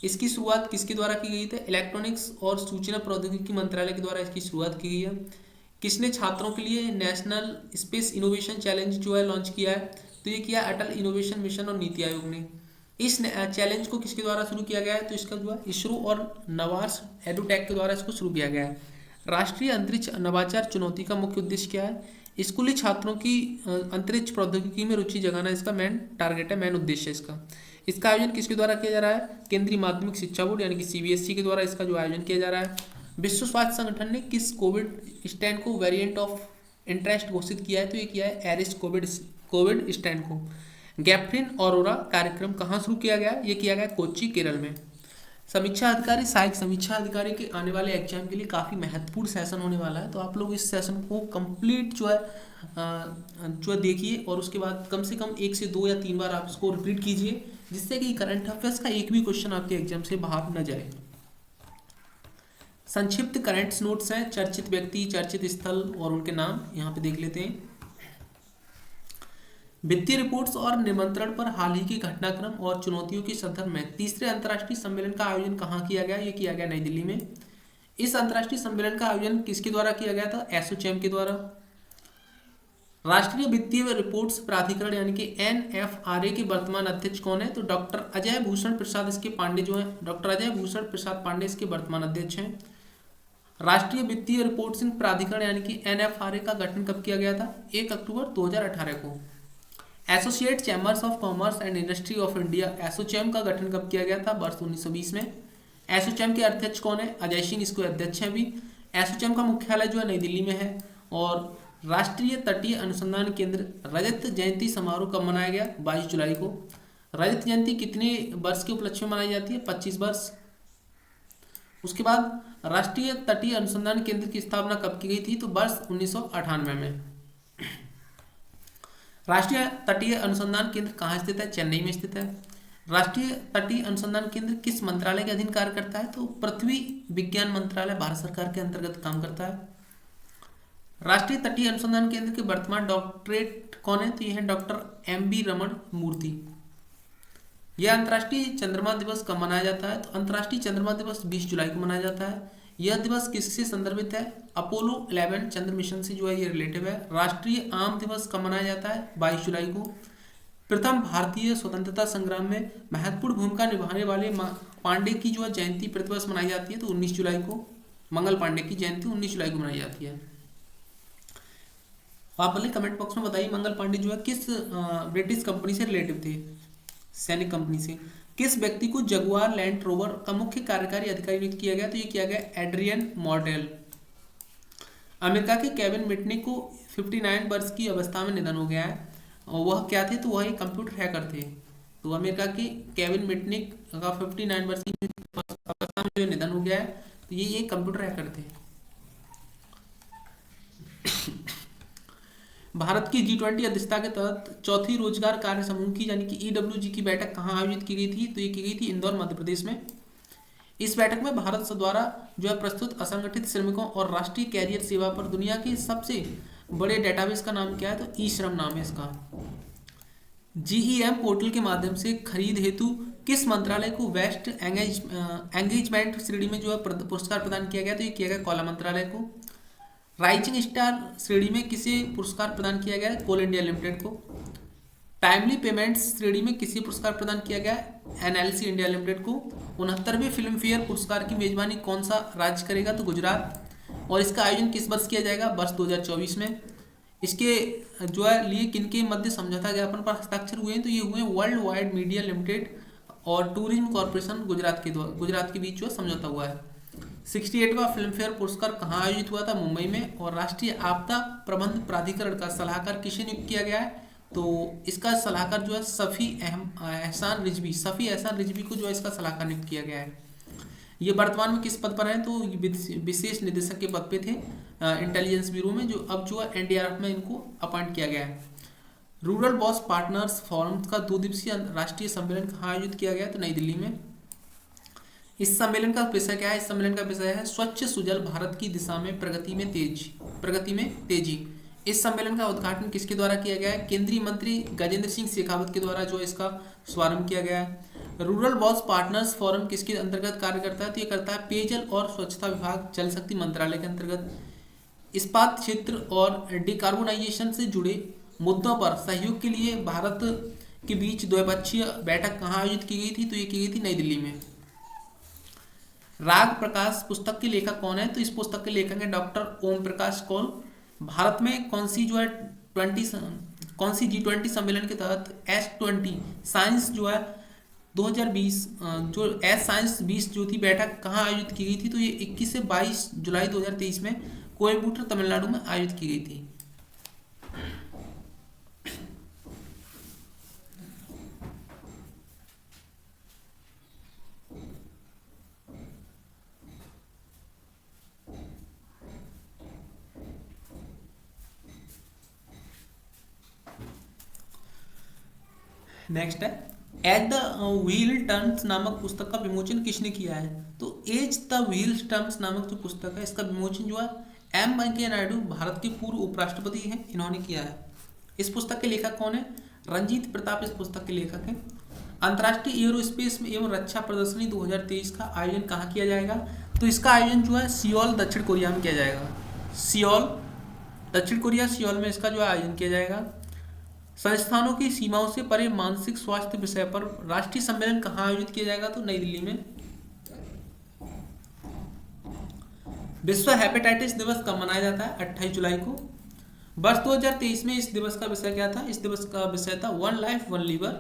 इसकी शुरुआत किसके द्वारा की गई थी? इलेक्ट्रॉनिक्स और सूचना प्रौद्योगिकी मंत्रालय के द्वारा इसकी शुरुआत की गई है। किसने छात्रों के लिए नेशनल स्पेस इनोवेशन चैलेंज जो है लॉन्च किया है? तो ये किया अटल इनोवेशन मिशन और नीति आयोग ने। इस चैलेंज को किसके द्वारा शुरू किया गया है? तो इसका जो है इसरो और नवार्स एडुटेक के द्वारा इसको शुरू किया गया है। राष्ट्रीय अंतरिक्ष नवाचार चुनौती का मुख्य उद्देश्य क्या है? स्कूली छात्रों की अंतरिक्ष प्रौद्योगिकी में रुचि जगाना इसका मेन टारगेट है, मेन उद्देश्य है इसका। इसका आयोजन किसके द्वारा किया जा रहा है? केंद्रीय माध्यमिक शिक्षा बोर्ड यानी कि CBSE के द्वारा इसका जो आयोजन किया जा रहा है। विश्व स्वास्थ्य संगठन ने किस कोविड स्ट्रेन को वेरिएंट ऑफ इंटरेस्ट घोषित किया है? तो ये किया है एरिस कोविड स्ट्रेन को। गैफ्रीन ऑरोरा कार्यक्रम कहाँ शुरू किया गया? ये किया गया कोच्चि केरल में। समीक्षा अधिकारी, सहायक समीक्षा अधिकारी के आने वाले एग्जाम के लिए काफ़ी महत्वपूर्ण सेशन होने वाला है, तो आप लोग इस सेशन को कंप्लीट जो है देखिए और उसके बाद कम से कम 1 से 2 या 3 बार आप इसको रिपीट कीजिए, जिससे कि करंट अफेयर्स का एक भी क्वेश्चन आपके एग्जाम से बाहर न जाए। संक्षिप्त करंट्स नोट्स हैं, चर्चित व्यक्ति, चर्चित स्थल और उनके नाम यहाँ पे देख लेते हैं। वित्तीय रिपोर्ट्स और निमंत्रण पर हाल ही के घटनाक्रम और चुनौतियों के संदर्भ में तीसरे अंतर्राष्ट्रीय सम्मेलन का आयोजन कहाँ किया गया? ये किया गया नई दिल्ली में। इस अंतर्राष्ट्रीय सम्मेलन का आयोजन किसके द्वारा किया गया था? एसोचैम के द्वारा। राष्ट्रीय वित्तीय रिपोर्ट्स प्राधिकरण यानी कि NFRA के वर्तमान अध्यक्ष कौन है? तो डॉक्टर अजय भूषण प्रसाद इसके पांडे जो हैं, डॉक्टर अजय भूषण प्रसाद पांडे इसके वर्तमान अध्यक्ष हैं। राष्ट्रीय वित्तीय रिपोर्टिंग प्राधिकरण यानी कि NFRA का गठन कब किया गया था? 1 अक्टूबर 2018 को। Associate chambers of commerce and industry of India ASSOCHAM का गठन कब किया गया था? वर्ष 1920 में। एसोचैम के अध्यक्ष कौन है? अजय सिंह इसको अध्यक्ष हैं भी। एसोचैम का मुख्यालय जो है नई दिल्ली में है। और राष्ट्रीय तटीय अनुसंधान केंद्र रजत जयंती समारोह कब मनाया गया? 22 जुलाई को। रजत जयंती कितने वर्ष के उपलक्ष्य में मनाई जाती है? 25 वर्ष। उसके बाद राष्ट्रीय तटीय अनुसंधान केंद्र की स्थापना कब की गई थी? तो वर्ष 1998 में। राष्ट्रीय तटीय अनुसंधान केंद्र कहाँ स्थित है? चेन्नई में स्थित है। राष्ट्रीय तटीय अनुसंधान केंद्र किस मंत्रालय के अधीन कार्य करता है? तो पृथ्वी विज्ञान मंत्रालय भारत सरकार के अंतर्गत काम करता है। राष्ट्रीय तटीय अनुसंधान केंद्र के वर्तमान डॉक्टरेट कौन है? तो यह है डॉक्टर MB रमन मूर्ति। यह अंतर्राष्ट्रीय चंद्रमा दिवस कब मनाया जाता है? तो अंतर्राष्ट्रीय चंद्रमा दिवस 20 जुलाई को मनाया जाता है। यह दिवस किससे संदर्भित है? अपोलो 11 चंद्र मिशन से जो है ये रिलेटिव है। राष्ट्रीय आम दिवस कब मनाया जाता है? 22 जुलाई को। प्रथम भारतीय स्वतंत्रता संग्राम में महत्वपूर्ण भूमिका निभाने वाले पांडे की जो है जयंती प्रतिवर्ष मनाई जाती है, तो 19 जुलाई को। मंगल पांडे की जयंती 19 जुलाई को मनाई जाती है। आप भले कमेंट बॉक्स में बताइए मंगल पांडे जो है किस ब्रिटिश कंपनी से रिलेटिव थे? सैनिक कंपनी से। किस व्यक्ति को जगुआर लैंड रोवर का मुख्य कार्यकारी अधिकारी नियुक्त किया गया? तो ये किया गया एड्रियन मॉर्टेल। अमेरिका के केविन मिटनिक को 59 वर्ष की अवस्था में निधन हो गया है। और वह क्या थे? तो वह एक कंप्यूटर हैकर थे। तो अमेरिका के केविन मिटनिक का 59 वर्ष की अवस्था में जो निधन हो गया है, तो ये एक कंप्यूटर हैकर थे। भारत की G20 अध्यक्षता के तहत चौथी रोजगार कार्य समूह की यानी कि EWG की बैठक कहाँ आयोजित की गई थी? तो ये की गई थी इंदौर मध्य प्रदेश में। इस बैठक में भारत द्वारा जो है प्रस्तुत असंगठित श्रमिकों और राष्ट्रीय कैरियर सेवा पर दुनिया के सबसे बड़े डेटाबेस का नाम क्या है? तो ई-श्रम नाम है इसका। GEM पोर्टल के माध्यम से खरीद हेतु किस मंत्रालय को बेस्ट एंगेजमेंट श्रेणी में जो है पुरस्कार प्रदान किया गया? तो ये किया गया कोयला मंत्रालय को। राइजिंग स्टार श्रेणी में किसे पुरस्कार प्रदान किया गया? कोल इंडिया लिमिटेड को। टाइमली पेमेंट्स श्रेणी में किसे पुरस्कार प्रदान किया गया? NLC इंडिया लिमिटेड को। 69वें फिल्म फेयर पुरस्कार की मेजबानी कौन सा राज्य करेगा? तो गुजरात। और इसका आयोजन किस वर्ष किया जाएगा? वर्ष 2024 में। इसके जो है लिए किनके मध्य समझौता ज्ञापन पर हस्ताक्षर हुए हैं, तो ये हुए हैं वर्ल्ड वाइड मीडिया लिमिटेड और टूरिज्म कॉर्पोरेशन गुजरात के बीच जो है समझौता हुआ है। 68वां फिल्म फेयर पुरस्कार कहाँ आयोजित हुआ था? मुंबई में। और राष्ट्रीय आपदा प्रबंध प्राधिकरण का सलाहकार किसे नियुक्त किया गया है? तो इसका सलाहकार जो है एहसान रिजवी को जो है इसका सलाहकार नियुक्त किया गया है। ये वर्तमान में किस पद पर हैं? तो विशेष निदेशक के पद पे थे इंटेलिजेंस ब्यूरो में, जो अब जो है एनडीआरएफ में इनको अपॉइंट किया गया है। रूरल बॉस पार्टनर्स फोरम का 2 दिवसीय राष्ट्रीय सम्मेलन कहाँ आयोजित किया गया? तो नई दिल्ली में। इस सम्मेलन का विषय क्या है? इस सम्मेलन का विषय है स्वच्छ सुजल भारत की दिशा में प्रगति में तेजी। इस सम्मेलन का उद्घाटन किसके द्वारा किया गया है? केंद्रीय मंत्री गजेंद्र सिंह शेखावत के द्वारा जो इसका शुभारंभ किया गया है। रूरल बॉस पार्टनर्स फोरम किसके अंतर्गत कार्य करता है? तो ये करता है पेयजल और स्वच्छता विभाग, जल शक्ति मंत्रालय के अंतर्गत। इस्पात क्षेत्र और डिकार्बोनाइजेशन से जुड़े मुद्दों पर सहयोग के लिए भारत के बीच द्विपक्षीय बैठक कहाँ आयोजित की गई थी? तो ये की गई थी नई दिल्ली में। राग प्रकाश पुस्तक के लेखक कौन है? तो इस पुस्तक के लेखक है डॉक्टर ओम प्रकाश कौल। भारत में कौन सी G20 सम्मेलन के तहत S20 साइंस जो है 2020 जो एस साइंस 20 जो थी बैठक कहाँ आयोजित की गई थी? तो ये 21 से 22 जुलाई 2023 में कोयम्बटूर तमिलनाडु में आयोजित की गई थी। नेक्स्ट है एट द व्हील टर्न्स नामक पुस्तक का विमोचन किसने किया है? तो एज द व्हील टर्न्स नामक जो पुस्तक है इसका विमोचन जो है एम वेंकैया नायडू, भारत के पूर्व उपराष्ट्रपति हैं, इन्होंने किया है। इस पुस्तक के लेखक कौन है? रंजीत प्रताप इस पुस्तक के लेखक हैं। अंतर्राष्ट्रीय एरोस्पेस एवं रक्षा प्रदर्शनी 2023 का आयोजन कहाँ किया जाएगा? तो इसका आयोजन जो है सियोल दक्षिण कोरिया में किया जाएगा। सियोल दक्षिण कोरिया, सियोल में इसका जो है आयोजन किया जाएगा। संस्थानों की सीमाओं से परे मानसिक स्वास्थ्य विषय पर राष्ट्रीय सम्मेलन कहाँ आयोजित किया जाएगा? तो नई दिल्ली में। विश्व हेपेटाइटिस दिवस कब मनाया जाता है? 28 जुलाई को। वर्ष 2023 में इस दिवस का विषय क्या था? इस दिवस का विषय था वन लाइफ वन लीवर।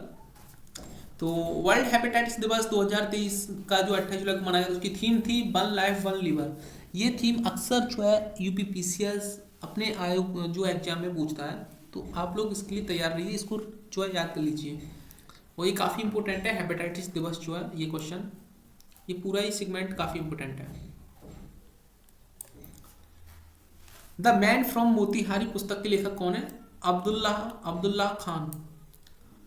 तो वर्ल्ड हेपेटाइटिस दिवस 2023 का जो 28 जुलाई को मनाया, उसकी थीम थी वन लाइफ वन लीवर। ये थीम अक्सर जो है यूपीपीसीएस अपने आयोग जो एग्जाम में पूछता है, तो आप लोग इसके लिए तैयार रहिए, इसको जो है याद कर लीजिए। और ये काफ़ी इंपॉर्टेंट है, हेपेटाइटिस दिवस जो है ये क्वेश्चन, ये पूरा ही सेगमेंट काफ़ी इंपॉर्टेंट है। द मैन फ्रॉम मोतिहारी पुस्तक के लेखक कौन है? अब्दुल्लाह खान।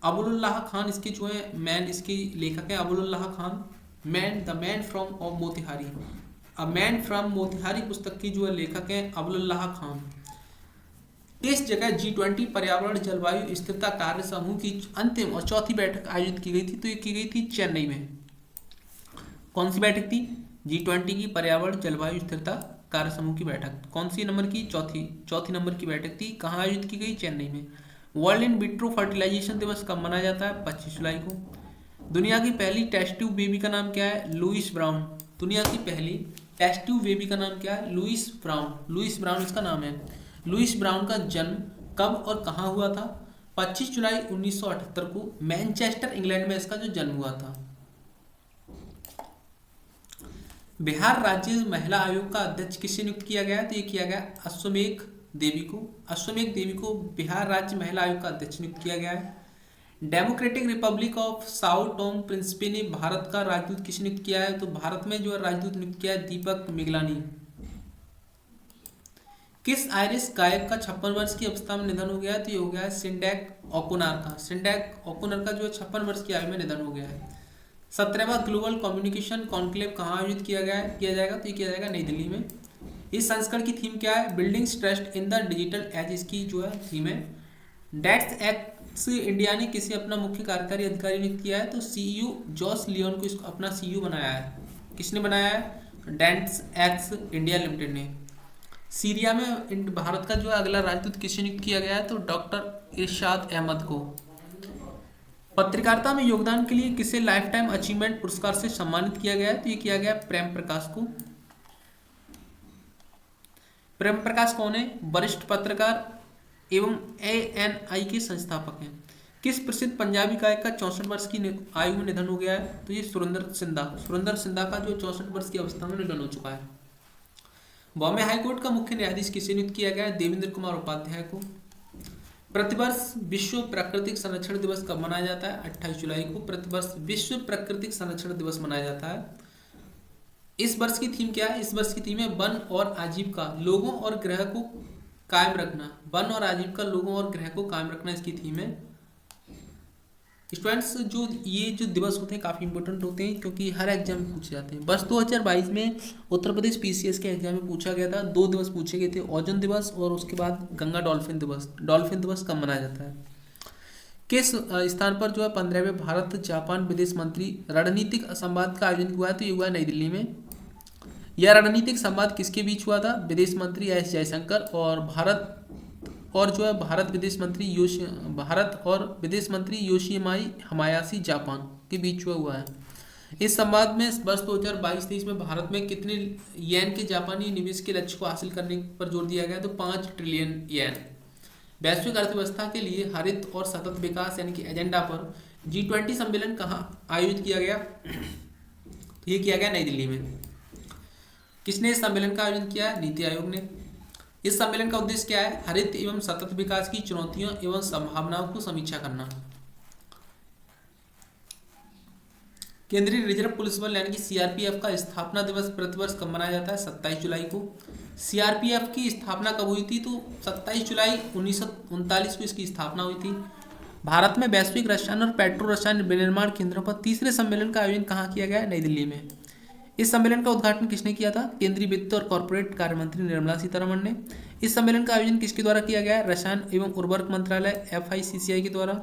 अबुल्लाह खान इसके जो है इसके लेखक है Abdullah Khan. The man from of Motihari, a man from Motihari पुस्तक की जो है लेखक है अबुल्लाह खान। इस जगह G20 पर्यावरण जलवायु स्थिरता कार्य समूह की अंतिम और चौथी बैठक आयोजित की गई थी, तो ये की गई थी चेन्नई में। कौन सी बैठक थी? G20 की पर्यावरण जलवायु स्थिरता कार्य समूह की बैठक। कौन सी नंबर की? चौथी नंबर की बैठक थी। कहाँ आयोजित की गई? चेन्नई में। वर्ल्ड इन विट्रो फर्टिलाइजेशन दिवस कब मनाया जाता है? 25 जुलाई को। दुनिया की पहली टेस्ट ट्यूब बेबी का नाम क्या है? Louise Brown. दुनिया की पहली टेस्ट ट्यूब बेबी का नाम क्या है? लुइस ब्राउन इसका नाम है। लुइस ब्राउन का जन्म कब और कहाँ हुआ था? 25 जुलाई 1978 को मैनचेस्टर इंग्लैंड में इसका जो जन्म हुआ था। बिहार राज्य महिला आयोग का अध्यक्ष किसे नियुक्त किया गया? तो ये किया गया अश्वमेघ देवी को बिहार राज्य महिला आयोग का अध्यक्ष नियुक्त किया गया है। Democratic Republic of Sao Tome Principe ने भारत का राजदूत किसे नियुक्त किया है? तो भारत में जो है राजदूत नियुक्त किया है दीपक मिगलानी। किस आयरिश गायक का 56 वर्ष की अवस्था में निधन हो गया है? तो ये हो गया है सिंडेक ओकोनर का जो 56 वर्ष की आयु में निधन हो गया है। 17वां ग्लोबल कम्युनिकेशन कॉन्क्लेव कहाँ आयोजित किया जाएगा? तो ये किया जाएगा नई दिल्ली में। इस संस्करण की थीम क्या है? Buildings trust in the digital age, इसकी जो है थीम है। डेट्स एक्ट से इंडिया ने किसे अपना मुख्य कार्यकारी अधिकारी नियुक्त किया है? तो सीईओ जॉस लियोन को इसको अपना सीईओ बनाया है। किसने बनाया है? डेट्स एक्ट इंडिया लिमिटेड ने। सीरिया में भारत का जो अगला राजदूत किसे नियुक्त किया गया है? तो डॉक्टर इरशाद अहमद को। पत्रकारिता में योगदान के लिए किसे लाइफ टाइम अचीवमेंट पुरस्कार से सम्मानित किया गया है? तो ये किया गया प्रेम प्रकाश को। प्रेम प्रकाश कौन है? वरिष्ठ पत्रकार एवं ANI के संस्थापक हैं। किस प्रसिद्ध पंजाबी गायक का 64 वर्ष की आयु में निधन हो गया है? तो ये सुरेंद्र सिंधा का जो 64 वर्ष की अवस्था में निधन हो चुका है। बॉम्बे हाईकोर्ट का मुख्य न्यायाधीश किसे नियुक्त किया गया है? देवेंद्र कुमार उपाध्याय को। प्रतिवर्ष विश्व प्राकृतिक संरक्षण दिवस कब मनाया जाता है? 28 जुलाई को प्रतिवर्ष विश्व प्राकृतिक संरक्षण दिवस मनाया जाता है। इस वर्ष की थीम क्या है? इस वर्ष की थीम है वन और आजीविका, लोगों और ग्रह को कायम रखना। वन और आजीविका, लोगों और ग्रह को कायम रखना इसकी थीम है। स्टूडेंट्स, जो ये जो दिवस होते हैं काफ़ी इंपॉर्टेंट होते हैं क्योंकि हर एग्जाम में पूछे जाते हैं। वर्ष 2022 में उत्तर प्रदेश PCS के एग्जाम में पूछा गया था, 2 दिवस पूछे गए थे, ओजोन दिवस और उसके बाद गंगा डॉल्फिन दिवस। डॉल्फिन दिवस कब मनाया जाता है? किस स्थान पर जो है 15वें भारत जापान विदेश मंत्री रणनीतिक संवाद का आयोजन हुआ है? तो ये हुआ नई दिल्ली में। यह रणनीतिक संवाद किसके बीच हुआ था? विदेश मंत्री S जयशंकर और भारत और विदेश मंत्री योशिमाई हमायाशी जापान के बीच हुआ है। इस संवाद में वर्ष 2022-23 में भारत में कितने येन के जापानी निवेश के लक्ष्य को हासिल करने पर जोर दिया गया? तो 5 ट्रिलियन येन। वैश्विक अर्थव्यवस्था के लिए हरित और सतत विकास यानी कि एजेंडा पर G20 सम्मेलन कहाँ आयोजित किया गया? तो ये किया गया नई दिल्ली में। किसने इस सम्मेलन का आयोजन किया है? नीति आयोग ने। इस सम्मेलन का उद्देश्य क्या है? हरित एवं सतत विकास की चुनौतियों एवं संभावनाओं को समीक्षा करना। केंद्रीय रिजर्व पुलिस बल यानी कि CRPF का स्थापना दिवस प्रतिवर्ष कब मनाया जाता है? 27 जुलाई को। CRPF की स्थापना कब हुई थी? तो 27 जुलाई 1939 को इसकी स्थापना हुई थी। भारत में वैश्विक रसायन और पेट्रो रसायन विनिर्माण केंद्रों पर तीसरे सम्मेलन का आयोजन कहाँ किया गया? नई दिल्ली में। इस सम्मेलन का उद्घाटन किसने किया था? केंद्रीय वित्त और कॉर्पोरेट कार्य मंत्री निर्मला सीतारमण ने। इस सम्मेलन का आयोजन किसके द्वारा किया गया है? रसायन एवं उर्वरक मंत्रालय FICCI के द्वारा।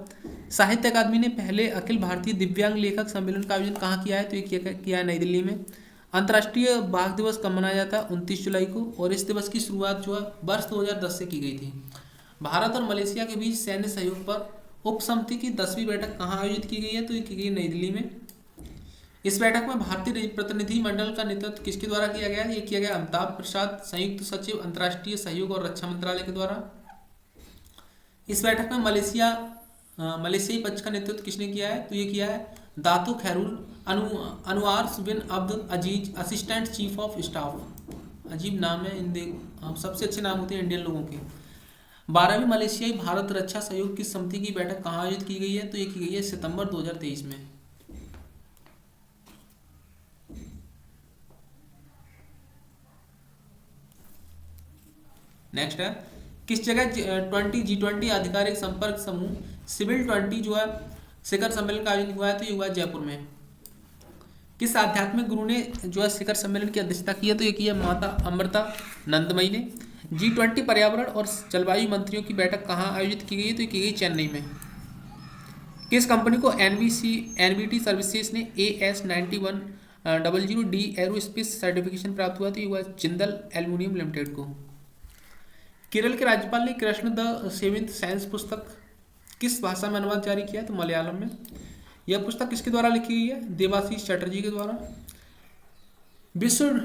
साहित्य अकादमी ने पहले अखिल भारतीय दिव्यांग लेखक सम्मेलन का आयोजन कहाँ किया है? तो ये किया है नई दिल्ली में। अंतर्राष्ट्रीय बाघ दिवस कब मनाया जाता है? 29 जुलाई को। और इस दिवस की शुरुआत जो है वर्ष 2010 से की गई थी। भारत और मलेशिया के बीच सैन्य सहयोग पर उप समिति की 10वीं बैठक कहाँ आयोजित की गई है? तो ये की गई नई दिल्ली में। इस बैठक में भारतीय प्रतिनिधि मंडल का नेतृत्व किसके द्वारा किया गया? ये किया गया अमिताभ प्रसाद, संयुक्त सचिव अंतर्राष्ट्रीय सहयोग और रक्षा मंत्रालय के द्वारा। इस बैठक में मलेशियाई पक्ष का नेतृत्व किसने किया है? तो ये किया है Dato Khairul Anwar bin Abdul Aziz, assistant chief of staff. अजीब नाम है इन सबसे अच्छे नाम होते हैं इंडियन लोगों के। 12वीं मलेशियाई भारत रक्षा सहयोग की समिति की बैठक कहाँ आयोजित की गई है? तो ये की गई है सितंबर 2023 में। नेक्स्ट है किस जगह G20 आधिकारिक संपर्क समूह सिविल 20 जो है शिखर सम्मेलन का आयोजन हुआ है? तो ये हुआ जयपुर में। किस आध्यात्मिक गुरु ने जो है शिखर सम्मेलन की अध्यक्षता की है? तो ये की है माता अमृता नंदमयी ने। G20 पर्यावरण और जलवायु मंत्रियों की बैठक कहाँ आयोजित की गई है? तो ये की गई चेन्नई में। किस कंपनी को NBT सर्विसेज ने AS9100D एरोस्पेस सर्टिफिकेशन प्राप्त हुआ? तो ये हुआ जिंदल एल्युमिनियम लिमिटेड को। केरल के राज्यपाल ने कृष्ण द सेवेंथ साइंस पुस्तक किस भाषा में अनुवाद जारी किया? तो मलयालम में। यह पुस्तक किसके द्वारा लिखी गई है? देवाशीष चटर्जी के द्वारा। विश्व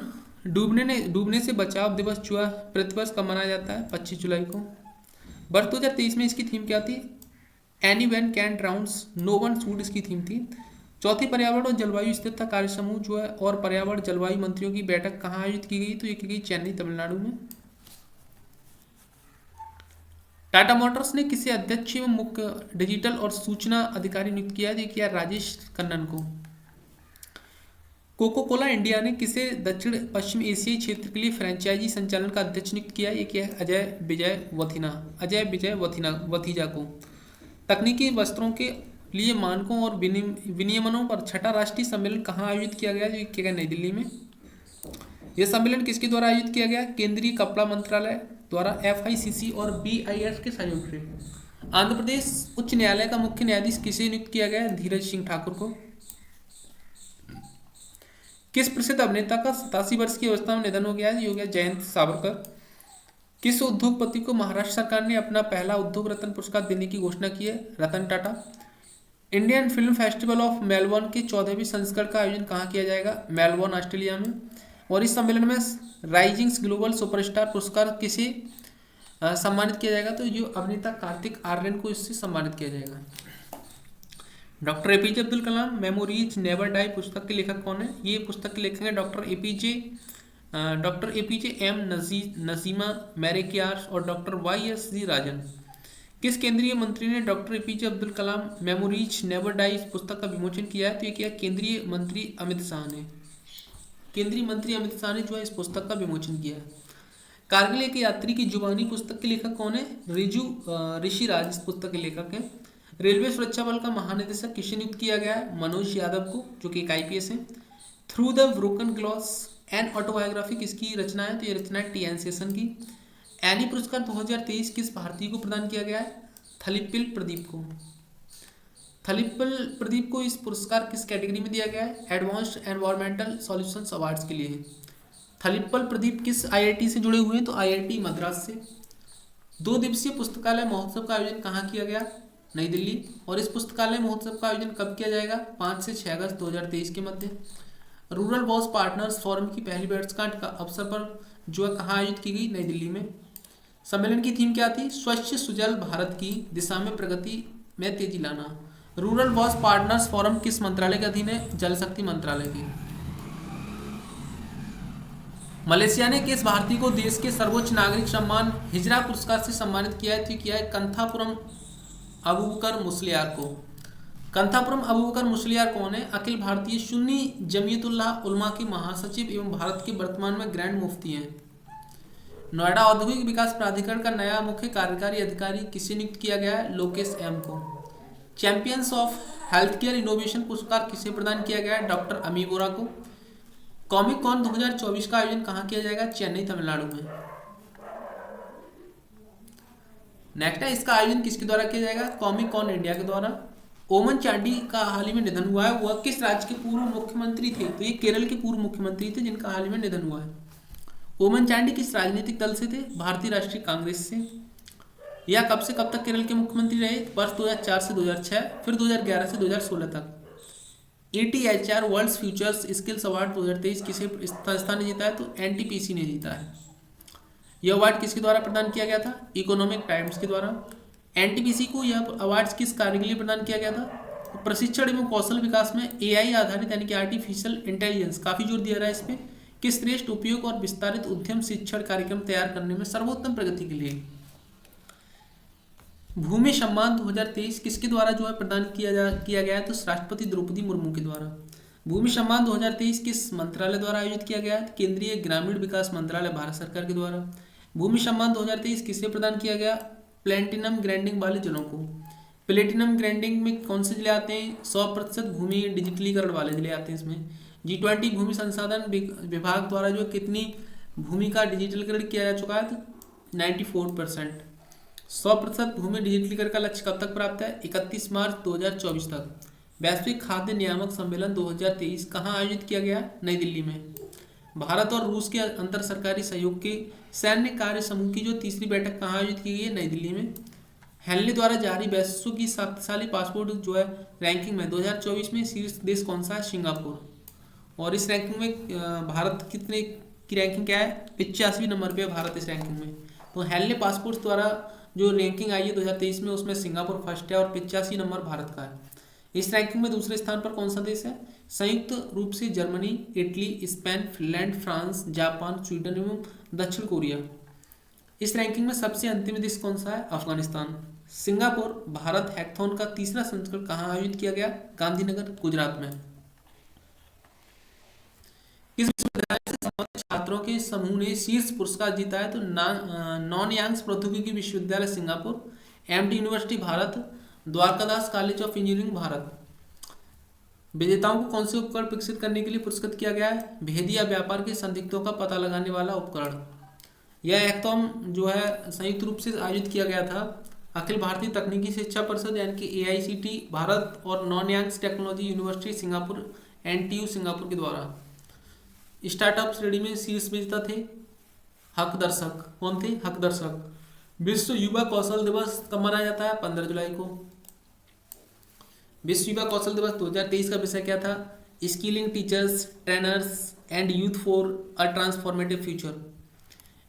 डूबने से बचाव दिवस जो है प्रतिवर्ष कब मनाया जाता है? 25 जुलाई को। वर्ष 2023 में इसकी थीम क्या थी? Any one can drowns no one should इसकी थीम थी। चौथी पर्यावरण और जलवायु स्थिरता कार्य समूह जो है और पर्यावरण जलवायु मंत्रियों की बैठक कहाँ आयोजित की गई? तो ये की गई चेन्नई तमिलनाडु में। टाटा मोटर्स ने किसे अध्यक्ष एवं मुख्य डिजिटल और सूचना अधिकारी नियुक्त किया है? किया राजेश कन्नन को। कोको कोला इंडिया ने किसे दक्षिण पश्चिम एशियाई क्षेत्र के लिए फ्रेंचाइजी संचालन का अध्यक्ष नियुक्त किया है? ये किया है अजय विजय वथीजा को। तकनीकी वस्त्रों के लिए मानकों और विनियमनों पर 6ठा राष्ट्रीय सम्मेलन कहाँ आयोजित किया गया? ये किया गया नई दिल्ली में। यह सम्मेलन किसके द्वारा आयोजित किया गया? केंद्रीय कपड़ा मंत्रालय द्वारा FICC और BIS के सहयोग से। आंध्र प्रदेश उच्च न्यायालय का मुख्य न्यायाधीश किसे नियुक्त किया गया? धीरज सिंह ठाकुर को। किस प्रसिद्ध अभिनेता का 87 वर्ष की अवस्था में निधन हो गया है? ये हो गया जयंत सावरकर। किस उद्योगपति को महाराष्ट्र सरकार ने अपना पहला उद्योग रत्न पुरस्कार देने की घोषणा की है? Ratan Tata. Indian film festival of Melbourne के 14वें संस्करण का आयोजन कहाँ किया जाएगा? मेलबर्न ऑस्ट्रेलिया में। और इस सम्मेलन में राइजिंग ग्लोबल सुपरस्टार पुरस्कार किसे सम्मानित किया जाएगा, तो जो अभिनेता कार्तिक आर्यन को इससे सम्मानित किया जाएगा। Doctor APJ Abdul Kalam memories never die पुस्तक के लेखक कौन है? ये पुस्तक के लेखक हैं डॉक्टर एपीजे एम नजीमा मैरेकियार और डॉक्टर वाई एस जी राजन। किस केंद्रीय मंत्री ने doctor APJ Abdul Kalam memories never die इस पुस्तक का विमोचन किया है? तो ये किया केंद्रीय मंत्री अमित शाह ने। केंद्रीय मंत्री अमित शाह ने जो है इस पुस्तक का विमोचन किया है। कारगिल के यात्री की जुबानी पुस्तक के लेखक कौन है? ऋषिराज इस पुस्तक के लेखक हैं। रेलवे सुरक्षा बल का महानिदेशक किसे नियुक्त किया गया है? मनोज यादव को, जो कि एक आईपीएस है। Through the broken glass an autobiography किसकी रचना है? तो ये रचना है टी.एन. शेषन की। एनी पुरस्कार 2023 किस भारतीय को प्रदान किया गया है? थलिपिल प्रदीप को। थलिपिल प्रदीप को इस पुरस्कार किस कैटेगरी में दिया गया है? एडवांस्ड एनवायरमेंटल सॉल्यूशंस अवार्ड्स के लिए। थलिपल प्रदीप किस आईआईटी से जुड़े हुए हैं? तो आईआईटी मद्रास से। 2 दिवसीय पुस्तकालय महोत्सव का आयोजन कहाँ किया गया? नई दिल्ली। और इस पुस्तकालय महोत्सव का आयोजन कब किया जाएगा? 5 से 6 अगस्त 2023 के मध्य। रूरल बॉस पार्टनर्स फोरम की पहली वर्षगांठ का अवसर पर जो है कहाँ आयोजित की गई? नई दिल्ली में। सम्मेलन की थीम क्या थी? स्वच्छ सुजल भारत की दिशा में प्रगति में तेजी लाना। रूरल बॉस पार्टनर्स फोरम किस मंत्रालय के अधीन है? जल शक्ति मंत्रालय की। मलेशिया ने किस भारतीय को देश के सर्वोच्च नागरिक सम्मान हिजरा पुरस्कार से सम्मानित किया है? तो किया है कंथापुरम अबूबकर मुस्लियार को। कंथापुरम अबूबकर मुस्लियार कौन है? अखिल भारतीय सुन्नी जमीयतुल्लाह उलमा के महासचिव एवं भारत के वर्तमान में ग्रैंड मुफ्ती हैं। नोएडा औद्योगिक विकास प्राधिकरण का नया मुख्य कार्यकारी अधिकारी किसे नियुक्त किया गया है? लोकेश एम को। Champions of health care innovation पुरस्कार किसे प्रदान किया गया है? डॉक्टर अमी बोरा को। कॉमिक कॉन 2024 का आयोजन कहाँ किया जाएगा? चेन्नई तमिलनाडु में। नेक्स्ट है, इसका आयोजन किसके द्वारा किया जाएगा? कॉमिक कॉन इंडिया के द्वारा। ओमन चांडी का हाल ही में निधन हुआ है, वह किस राज्य के पूर्व मुख्यमंत्री थे? तो ये केरल के पूर्व मुख्यमंत्री थे जिनका हाल ही में निधन हुआ है। ओमन चांडी किस राजनीतिक दल से थे? भारतीय राष्ट्रीय कांग्रेस से। यह कब से कब तक केरल के मुख्यमंत्री रहे? वर्ष 2004 से 2006, फिर 2011 से 2016 तक। ETHR world futures skills award 2023 किसे संस्था ने जीता है? तो NTPC ने जीता है। यह अवार्ड किसके द्वारा प्रदान किया गया था? इकोनॉमिक टाइम्स के द्वारा। NTPC को यह अवार्ड किस कार्य के लिए प्रदान किया गया था? तो प्रशिक्षण एवं कौशल विकास में AI आधारित यानी कि आर्टिफिशियल इंटेलिजेंस काफी जोर दिया रहा है इस पे, कि श्रेष्ठ उपयोग और विस्तारित उद्यम शिक्षण कार्यक्रम तैयार करने में सर्वोत्तम प्रगति के लिए। भूमि सम्मान 2023 किसके द्वारा जो है प्रदान किया गया है? तो राष्ट्रपति द्रौपदी मुर्मू के द्वारा। भूमि सम्मान 2023 किस मंत्रालय द्वारा आयोजित किया गया है? केंद्रीय ग्रामीण विकास मंत्रालय भारत सरकार के द्वारा। भूमि सम्मान 2023 किसे प्रदान किया गया? प्लेटिनम ग्रेडिंग वाले जनों को। प्लेटिनम ग्रेडिंग में कौन से जिले आते हैं? 100% भूमि डिजिटलीकरण वाले जिले आते हैं इसमें। G20 भूमि संसाधन विभाग द्वारा जो कितनी भूमि का डिजिटलीकरण किया जा चुका है? तो 94%। 100% भूमि डिजिटलीकरण का लक्ष्य कब तक प्राप्त है? 31 मार्च 2024 तक। वैश्विक खाद्य नियामक सम्मेलन 2023 कहाँ आयोजित किया गया? नई दिल्ली में। भारत और रूस के अंतर सरकारी सहयोग के सैन्य कार्य समूह की जो तीसरी बैठक कहाँ आयोजित की गई है? नई दिल्ली में। हेनले द्वारा जारी विश्व की शक्तिशाली पासपोर्ट जो है रैंकिंग में 2024 में शीर्ष देश कौन सा है? सिंगापुर। और इस रैंकिंग में भारत कितने की रैंकिंग क्या है? 85वें नंबर पे है भारत इस रैंकिंग में। तो हेनले पासपोर्ट द्वारा जो रैंकिंग आई है 2023 में, उसमें सिंगापुर फर्स्ट है और 85 नंबर भारत का है। इस रैंकिंग में दूसरे स्थान पर कौन सा देश है? संयुक्त रूप से Germany, Italy, Spain, Finland, France, Japan, Sweden एवं दक्षिण कोरिया। इस रैंकिंग में सबसे अंतिम देश कौन सा है? अफगानिस्तान। सिंगापुर भारत हैकथॉन का तीसरा संस्करण कहाँ आयोजित किया गया? गांधीनगर, गुजरात में। किस विश्वविद्यालय से संबंधित छात्रों के समूह ने शीर्ष पुरस्कार जीता है? तो नॉन यांग्स प्रौद्योगिकी विश्वविद्यालय Singapore, MD university Bharat, Dwarkadas college of engineering Bharat. विजेताओं को कौन से उपकरण विकसित करने के लिए पुरस्कृत किया गया है? भेदी या व्यापार के संदिग्धों का पता लगाने वाला उपकरण। यह हैकथॉन जो है संयुक्त रूप से आयोजित किया गया था अखिल भारतीय तकनीकी शिक्षा परिषद यानी कि AICT भारत और Nanyang technology university Singapore NTU Singapore के द्वारा। स्टार्टअप श्रेणी में शीर्ष विजेता थे हक दर्शक। कौन थे? हक दर्शक। विश्व युवा कौशल दिवस कब मनाया जाता है? 15 जुलाई को। विश्व युवा कौशल दिवस 2023 का विषय क्या था? Skilling teachers, trainers and youth for a transformative future.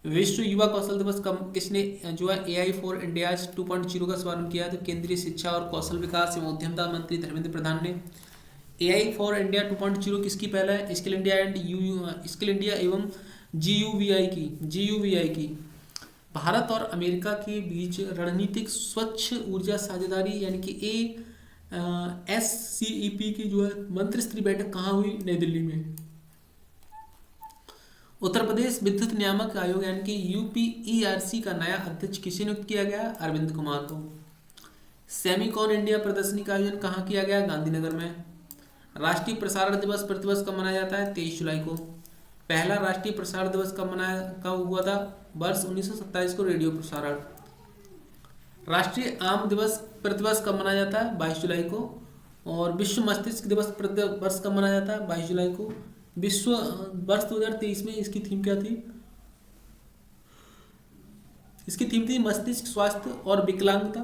विश्व युवा कौशल दिवस कब किसने जो है AI फॉर इंडिया 2.0 का शुभारंभ किया? तो केंद्रीय शिक्षा और कौशल विकास एवं उद्यमिता मंत्री धर्मेंद्र प्रधान ने। AI फॉर इंडिया 2.0 किसकी पहल है? Skill India and skill India एवं GUVI की। भारत और अमेरिका के बीच रणनीतिक स्वच्छ ऊर्जा साझेदारी यानी कि SCEP की जो है मंत्री स्तरीय बैठक कहाँ हुई? नई दिल्ली में। उत्तर प्रदेश विद्युत नियामक आयोग यानी कि UPERC का नया अध्यक्ष किसे नियुक्त किया गया? अरविंद कुमार को। सेमीकॉन इंडिया प्रदर्शनी का आयोजन कहाँ किया गया? गांधीनगर में। राष्ट्रीय प्रसारण दिवस प्रतिवर्ष कब मनाया जाता है? 23 जुलाई को। पहला राष्ट्रीय प्रसारण दिवस कब हुआ था? वर्ष 1927 को रेडियो प्रसारण। राष्ट्रीय आम दिवस प्रतिवर्ष कब मनाया जाता है? 22 जुलाई को। और विश्व मस्तिष्क दिवस प्रतिवर्ष कब मनाया जाता है? 22 जुलाई को। विश्व वर्ष 2023 में इसकी थीम क्या थी? इसकी थीम थी मस्तिष्क स्वास्थ्य और विकलांगता,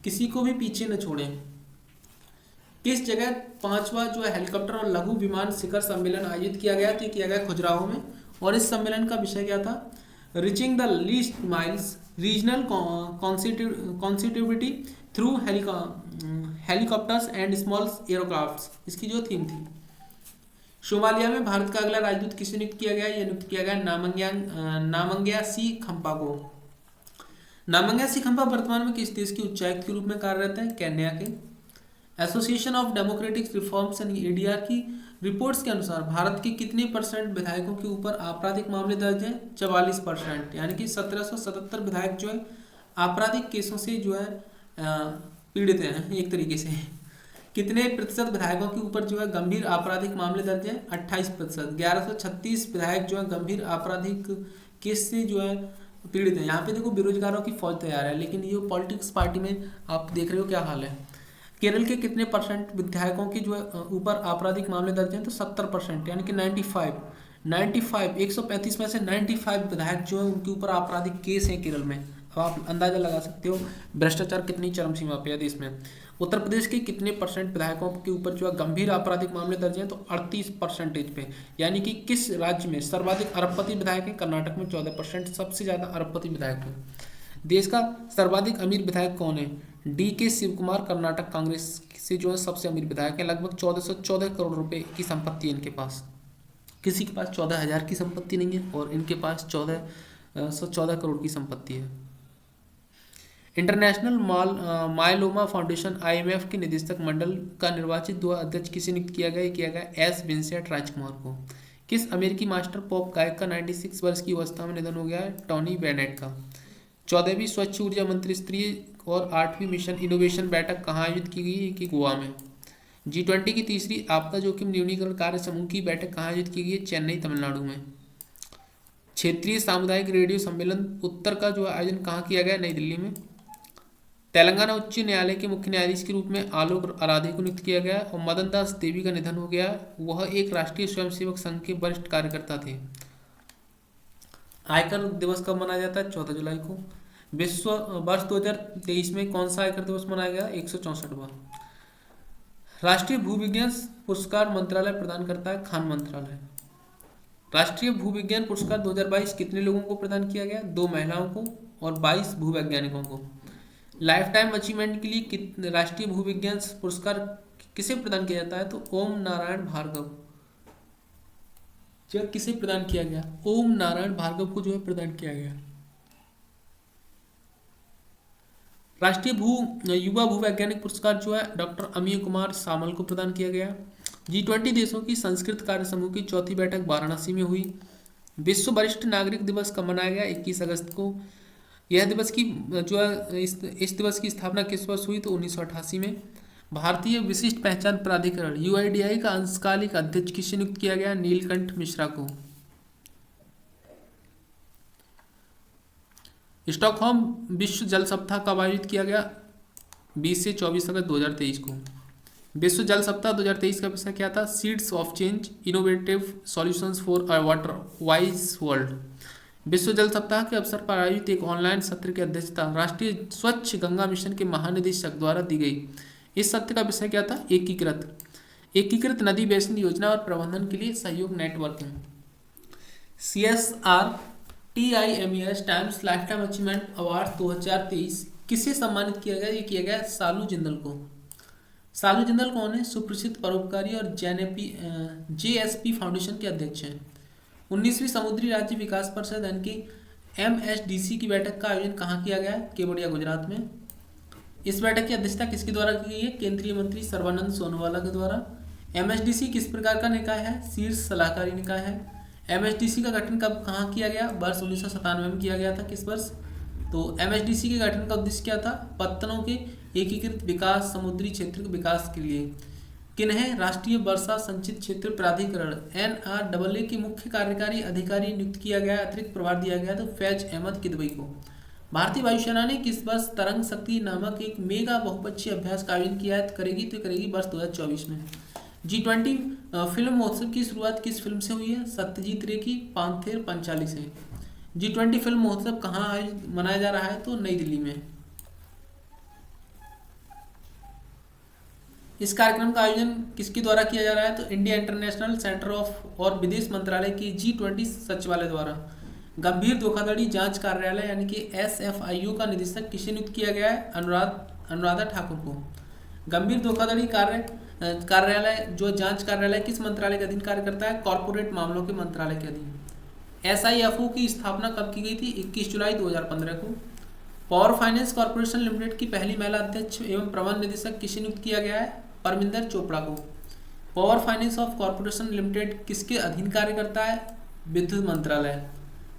किसी को भी पीछे न छोड़ें। किस जगह 5वां जो है हेलीकॉप्टर और लघु विमान शिखर सम्मेलन आयोजित किया गया? तो किया गया खजुराहो में। और इस सम्मेलन का विषय क्या था? Reaching the least miles regional connectivity through helicopters and small aircrafts, इसकी जो थीम थी। सोमालिया में भारत का अगला राजदूत किसे नियुक्त किया गया? यह नियुक्त किया गया नामंग्या सी खम्पा को। नामंग्या सी खम्पा वर्तमान में किस देश के उच्चायुक्त के रूप में कार्यरत है? केन्या के। Association of democratic reforms and ADR की रिपोर्ट्स के अनुसार भारत के कितने % विधायकों के ऊपर आपराधिक मामले दर्ज हैं? 44%, यानी कि 1777 विधायक जो है आपराधिक केसों से जो है पीड़ित हैं एक तरीके से। कितने प्रतिशत विधायकों के ऊपर जो है गंभीर आपराधिक मामले दर्ज हैं? 28%। 1136 विधायक जो है गंभीर आपराधिक केस से जो है पीड़ित हैं। यहाँ पे देखो बेरोजगारों की फौज तैयार है, लेकिन ये पॉलिटिक्स पार्टी में आप देख रहे हो क्या हाल है। केरल के कितने % विधायकों की जो है ऊपर आपराधिक मामले दर्ज हैं? तो 70%, यानी कि 95 135 में से 95 विधायक जो है उनके ऊपर आपराधिक केस हैं केरल में। अब आप अंदाजा लगा सकते हो भ्रष्टाचार कितनी चरम सीमा पे है देश में। उत्तर प्रदेश के कितने % विधायकों के ऊपर जो है गंभीर आपराधिक मामले दर्ज हैं? तो 38% पे। यानी कि किस राज्य में सर्वाधिक अरबपति विधायक हैं? कर्नाटक में 14%, सबसे ज़्यादा अरबपति विधायक हैं। देश का सर्वाधिक अमीर विधायक कौन है? DK शिव कुमार, कर्नाटक कांग्रेस से जो है सबसे अमीर विधायक है। लगभग 1414 करोड़ रुपए की संपत्ति है इनके पास। किसी के पास 14,000 की संपत्ति नहीं है और इनके पास 1414 करोड़ की संपत्ति है। इंटरनेशनल मायलोमा फाउंडेशन IMF के निदेशक मंडल का निर्वाचित 2 अध्यक्ष किसे नियुक्त किया गया? किया गया S. विंसेंट राजकुमार को। किस अमेरिकी मास्टर पॉप गायक का 96 वर्ष की अवस्था में निधन हो गया है? टॉनी बेनेट का। 14वीं स्वच्छ ऊर्जा मंत्री स्तरीय और 8वीं मिशन इनोवेशन बैठक कहाँ आयोजित की गई? कि गोवा में। G20 की तीसरी आपदा जोखिम न्यूनीकरण कार्य समूह की बैठक कहाँ आयोजित की गई है? चेन्नई, तमिलनाडु में। क्षेत्रीय सामुदायिक रेडियो सम्मेलन उत्तर का जो आयोजन कहाँ किया गया? नई दिल्ली में। तेलंगाना उच्च न्यायालय के मुख्य न्यायाधीश के रूप में आलोक आराधे को नियुक्त किया गया और मदन दास देवी का निधन हो गया। वह एक राष्ट्रीय स्वयंसेवक संघ के वरिष्ठ कार्यकर्ता थे। आयकर दिवस कब मनाया जाता है? 14 जुलाई को। विश्व वर्ष 2023 में कौन सा आयकर दिवस मनाया गया? 164वां। राष्ट्रीय भूविज्ञान पुरस्कार मंत्रालय प्रदान करता है? खान मंत्रालय। राष्ट्रीय भूविज्ञान पुरस्कार 2022 कितने लोगों को प्रदान किया गया? 2 महिलाओं को और 22 भूवैज्ञानिकों को। लाइफ टाइम अचीवमेंट के लिए राष्ट्रीय भूविज्ञान पुरस्कार किसे प्रदान किया जाता है? तो ओम नारायण भार्गव। जो किसे प्रदान किया गया? ओम नारायण भार्गव को जो है प्रदान किया गया। राष्ट्रीय युवा भूवैज्ञानिक पुरस्कार जो है डॉक्टर अमीय कुमार सामल को प्रदान किया गया। G20 देशों की संस्कृत कार्य समूह की 4थी बैठक वाराणसी में हुई। विश्व वरिष्ठ नागरिक दिवस कब मनाया गया? 21 अगस्त को। यह दिवस की जो है इस दिवस की स्थापना किस वर्ष हुई? तो 1988 में। भारतीय विशिष्ट पहचान प्राधिकरण UIDAI का अंशकालिक अध्यक्ष किसे नियुक्त किया गया? नीलकंठ मिश्रा को। स्टॉकहोम विश्व जल सप्ताह कब आयोजित किया गया? 20 से 24 अगस्त 2023 को। विश्व जल सप्ताह 2023 का विषय क्या था? Seeds of change, innovative solutions for a water wise world. विश्व जल सप्ताह के अवसर पर आयोजित एक ऑनलाइन सत्र की अध्यक्षता राष्ट्रीय स्वच्छ गंगा मिशन के महानिदेशक द्वारा दी गई। इस सत्र का विषय क्या था? एकीकृत नदी बेसिन योजना और प्रबंधन के लिए सहयोग networking. CSR TIMES times life time achievement award 2023 किसे सम्मानित किया गया? ये किया गया सालू जिंदल को। सालू जिंदल कौन है? सुप्रसिद्ध परोपकारी और JSP फाउंडेशन के अध्यक्ष हैं। 19वीं समुद्री राज्य विकास परिषद यानी कि MSDC की बैठक का आयोजन कहाँ किया गया है? केवड़िया, गुजरात में। इस बैठक की अध्यक्षता किसके द्वारा की गई है? केंद्रीय मंत्री सर्बानंद सोनोवाला के द्वारा। MSDC किस प्रकार का निकाय है? शीर्ष सलाहकारी निकाय है। MSDC का गठन कब कहाँ किया गया? वर्ष 1997 में किया गया था। किस वर्ष? तो MSDC के गठन का उद्देश्य क्या था? पत्तनों के एकीकृत विकास, समुद्री क्षेत्र के विकास के लिए। किन्हें राष्ट्रीय वर्षा संचित क्षेत्र प्राधिकरण NRAA के मुख्य कार्यकारी अधिकारी नियुक्त किया गया, अतिरिक्त प्रभार दिया गया? तो फैज अहमद किदवई को। भारतीय वायुसेना ने किस वर्ष तरंग शक्ति नामक एक मेगा बहुपक्षीय अभ्यास का आयोजन किया है? करेगी वर्ष 2024 में। G20 फिल्म महोत्सव की शुरुआत किस फिल्म से हुई है? सत्यजीत रे की पांथेर पंचाली से। G20 फिल्म महोत्सव कहाँ मनाया जा रहा है? तो नई दिल्ली में। इस कार्यक्रम का आयोजन किसके द्वारा किया जा रहा है? तो इंडिया इंटरनेशनल सेंटर ऑफ और विदेश मंत्रालय की G20 सचिवालय द्वारा। गंभीर धोखाधड़ी जांच कार्यालय यानी कि SFIO का निदेशक किसे नियुक्त किया गया है? अनुराधा ठाकुर को। गंभीर धोखाधड़ी कार्यालय जो जांच कार्यालय किस मंत्रालय के अधीन कार्य करता है? कॉर्पोरेट मामलों के मंत्रालय के अधीन। SIFO की स्थापना कब की गई थी? 21 जुलाई 2015 को। पावर फाइनेंस कॉर्पोरेशन लिमिटेड की पहली महिला अध्यक्ष एवं प्रबंध निदेशक किसे नियुक्त किया गया है? परमिंदर चोपड़ा को। Power finance of corporation limited किसके अधीन कार्य करता है? विद्युत मंत्रालय।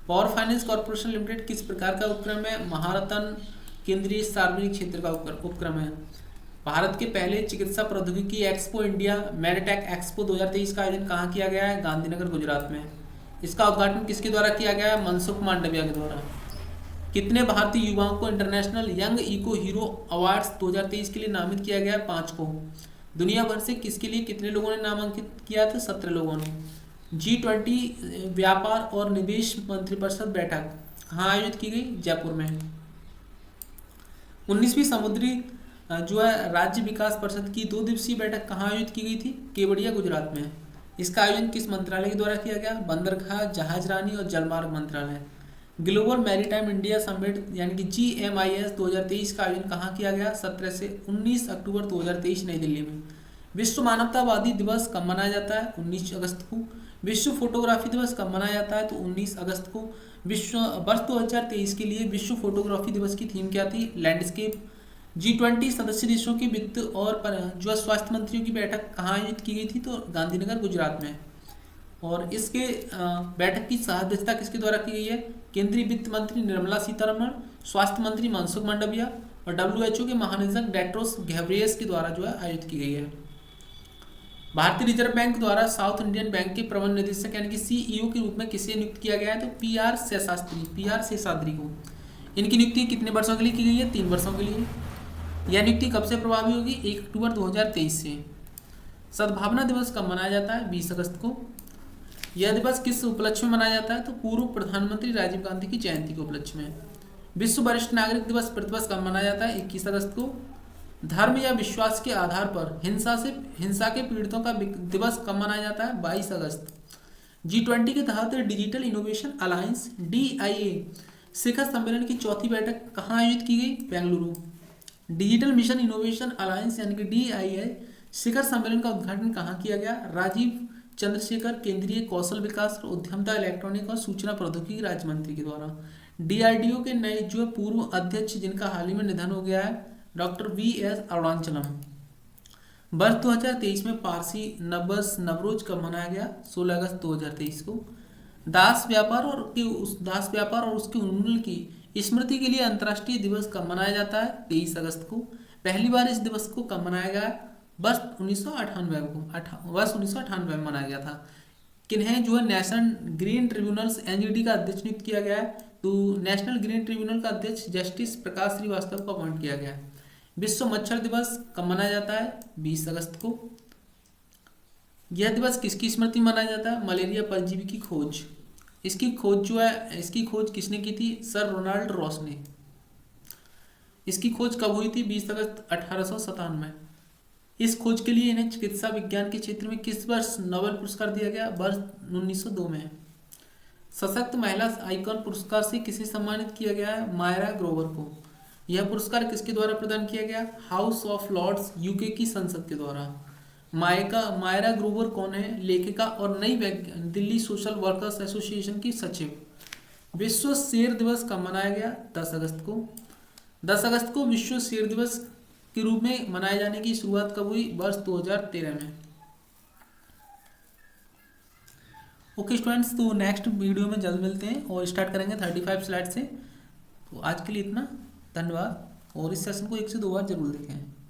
पावर फाइनेंस कॉर्पोरेशन लिमिटेड किस प्रकार का उपक्रम है? महारत्न केंद्रीय सार्वजनिक क्षेत्र का उपक्रम है। भारत के पहले चिकित्सा प्रौद्योगिकी एक्सपो इंडिया मेडटेक एक्सपो 2023 का आयोजन कहाँ किया गया है? गांधीनगर, गुजरात में। इसका उद्घाटन किसके द्वारा किया गया है? मनसुख मांडविया के द्वारा। कितने भारतीय युवाओं को international young eco hero awards 2023 के लिए नामित किया गया है? 5 को। दुनिया भर से किसके लिए कितने लोगों ने नामांकित किया था? 17 लोगों ने। G20 व्यापार और निवेश मंत्रिपरिषद बैठक कहाँ आयोजित की गई? जयपुर में। 19वीं समुद्री जो है राज्य विकास परिषद की 2 दिवसीय बैठक कहाँ आयोजित की गई थी? केवड़िया, गुजरात में। इसका आयोजन किस मंत्रालय के द्वारा किया गया? बंदरगाह, जहाजरानी और जलमार्ग मंत्रालय। ग्लोबल मैरीटाइम इंडिया समिट यानी कि GMIS 2023 का आयोजन कहाँ किया गया? 17 से 19 अक्टूबर 2023 नई दिल्ली में। विश्व मानवतावादी दिवस कब मनाया जाता है? 19 अगस्त को। विश्व फोटोग्राफी दिवस कब मनाया जाता है? तो 19 अगस्त को। विश्व वर्ष 2023 के लिए विश्व फोटोग्राफी दिवस की थीम क्या थी? लैंडस्केप। G20 सदस्य देशों की वित्त और जो स्वास्थ्य मंत्रियों की बैठक कहाँ आयोजित की गई थी? तो गांधीनगर, गुजरात में। और इसके बैठक की अध्यक्षता किसके द्वारा की गई है? केंद्रीय वित्त मंत्री निर्मला सीतारमण, स्वास्थ्य मंत्री मनसुख मांडविया और WHO के महानिदेशक टेड्रोस घेब्रेयेसस के द्वारा जो है आयोजित की गई है। भारतीय रिजर्व बैंक द्वारा साउथ इंडियन बैंक के प्रबंध निदेशक यानी कि CEO के रूप में किसे नियुक्त किया गया है? तो PR शेषाद्री को। इनकी नियुक्ति कितने वर्षों के लिए की गई है? 3 वर्षों के लिए। यह नियुक्ति कब से प्रभावी होगी? 1 अक्टूबर 2023 से। सद्भावना दिवस कब मनाया जाता है? 20 अगस्त को। यह दिवस किस उपलक्ष्य में मनाया जाता है? तो पूर्व प्रधानमंत्री राजीव गांधी की जयंती के उपलक्ष्य में। विश्व वरिष्ठ नागरिक दिवस प्रतिवर्ष कब मनाया जाता है? 21 अगस्त को। धर्म या विश्वास के आधार पर हिंसा के पीड़ितों का दिवस कब मनाया जाता है? 22 अगस्त। G20 के तहत डिजिटल इनोवेशन अलायंस DIA शिखर सम्मेलन की 4थी बैठक कहाँ आयोजित की गई? Bengaluru. Digital mission innovation alliance यानी कि DIA शिखर सम्मेलन का उद्घाटन कहाँ किया गया? राजीव चंद्रशेखर केंद्रीय कौशल विकास और उद्यमता, इलेक्ट्रॉनिक और सूचना प्रौद्योगिकी राज्य मंत्री के द्वारा। DRDO के नए जो पूर्व अध्यक्ष जिनका हाल ही में निधन हो गया है, डॉक्टर VS अरुणाचलम। वर्ष 2023 में पारसी नवरोज कब मनाया गया? 16 अगस्त 2023 को। दास व्यापार और उसके उन्मूलन की स्मृति के लिए अंतर्राष्ट्रीय दिवस कब मनाया जाता है? 23 अगस्त को। पहली बार इस दिवस को कब मनाया गया? वर्ष 1998 में मनाया गया था। किन्हें जो है नेशनल ग्रीन ट्रिब्यूनल्स NGT का अध्यक्ष नियुक्त किया गया है? तो नेशनल ग्रीन ट्रिब्यूनल का अध्यक्ष जस्टिस प्रकाश श्रीवास्तव को अपॉइंट किया गया है। विश्व मच्छर दिवस कब मनाया जाता है? 20 अगस्त को। यह दिवस किसकी स्मृति में मनाया जाता है? मलेरिया परजीवी की खोज। इसकी खोज किसने की थी? सर रोनाल्ड रॉस ने। इसकी खोज कब हुई थी? 20 अगस्त 1897। इस खोज के लिए इन्हें चिकित्सा विज्ञान के क्षेत्र में किस वर्ष नोबेल पुरस्कार दिया गया? वर्ष 1902 में। सशक्त महिला आइकॉन पुरस्कार से किसे सम्मानित किया गया है? मायरा ग्रोवर को। यह पुरस्कार किसके द्वारा प्रदान किया गया? हाउस ऑफ लॉर्ड्स यूके की संसद के द्वारा। मायरा ग्रोवर कौन है? लेखिका और नई दिल्ली सोशल वर्कर्स एसोसिएशन की सचिव। विश्व शेर दिवस कब मनाया गया? 10 अगस्त को। 10 अगस्त को विश्व शेर दिवस के रूप में मनाए जाने की शुरुआत कब हुई? वर्ष 2013 में। ओके स्टूडेंट्स, तो नेक्स्ट वीडियो में जल्द मिलते हैं और स्टार्ट करेंगे 35 स्लाइड से। तो आज के लिए इतना, धन्यवाद। और इस सेशन को 1 से 2 बार जरूर देखें।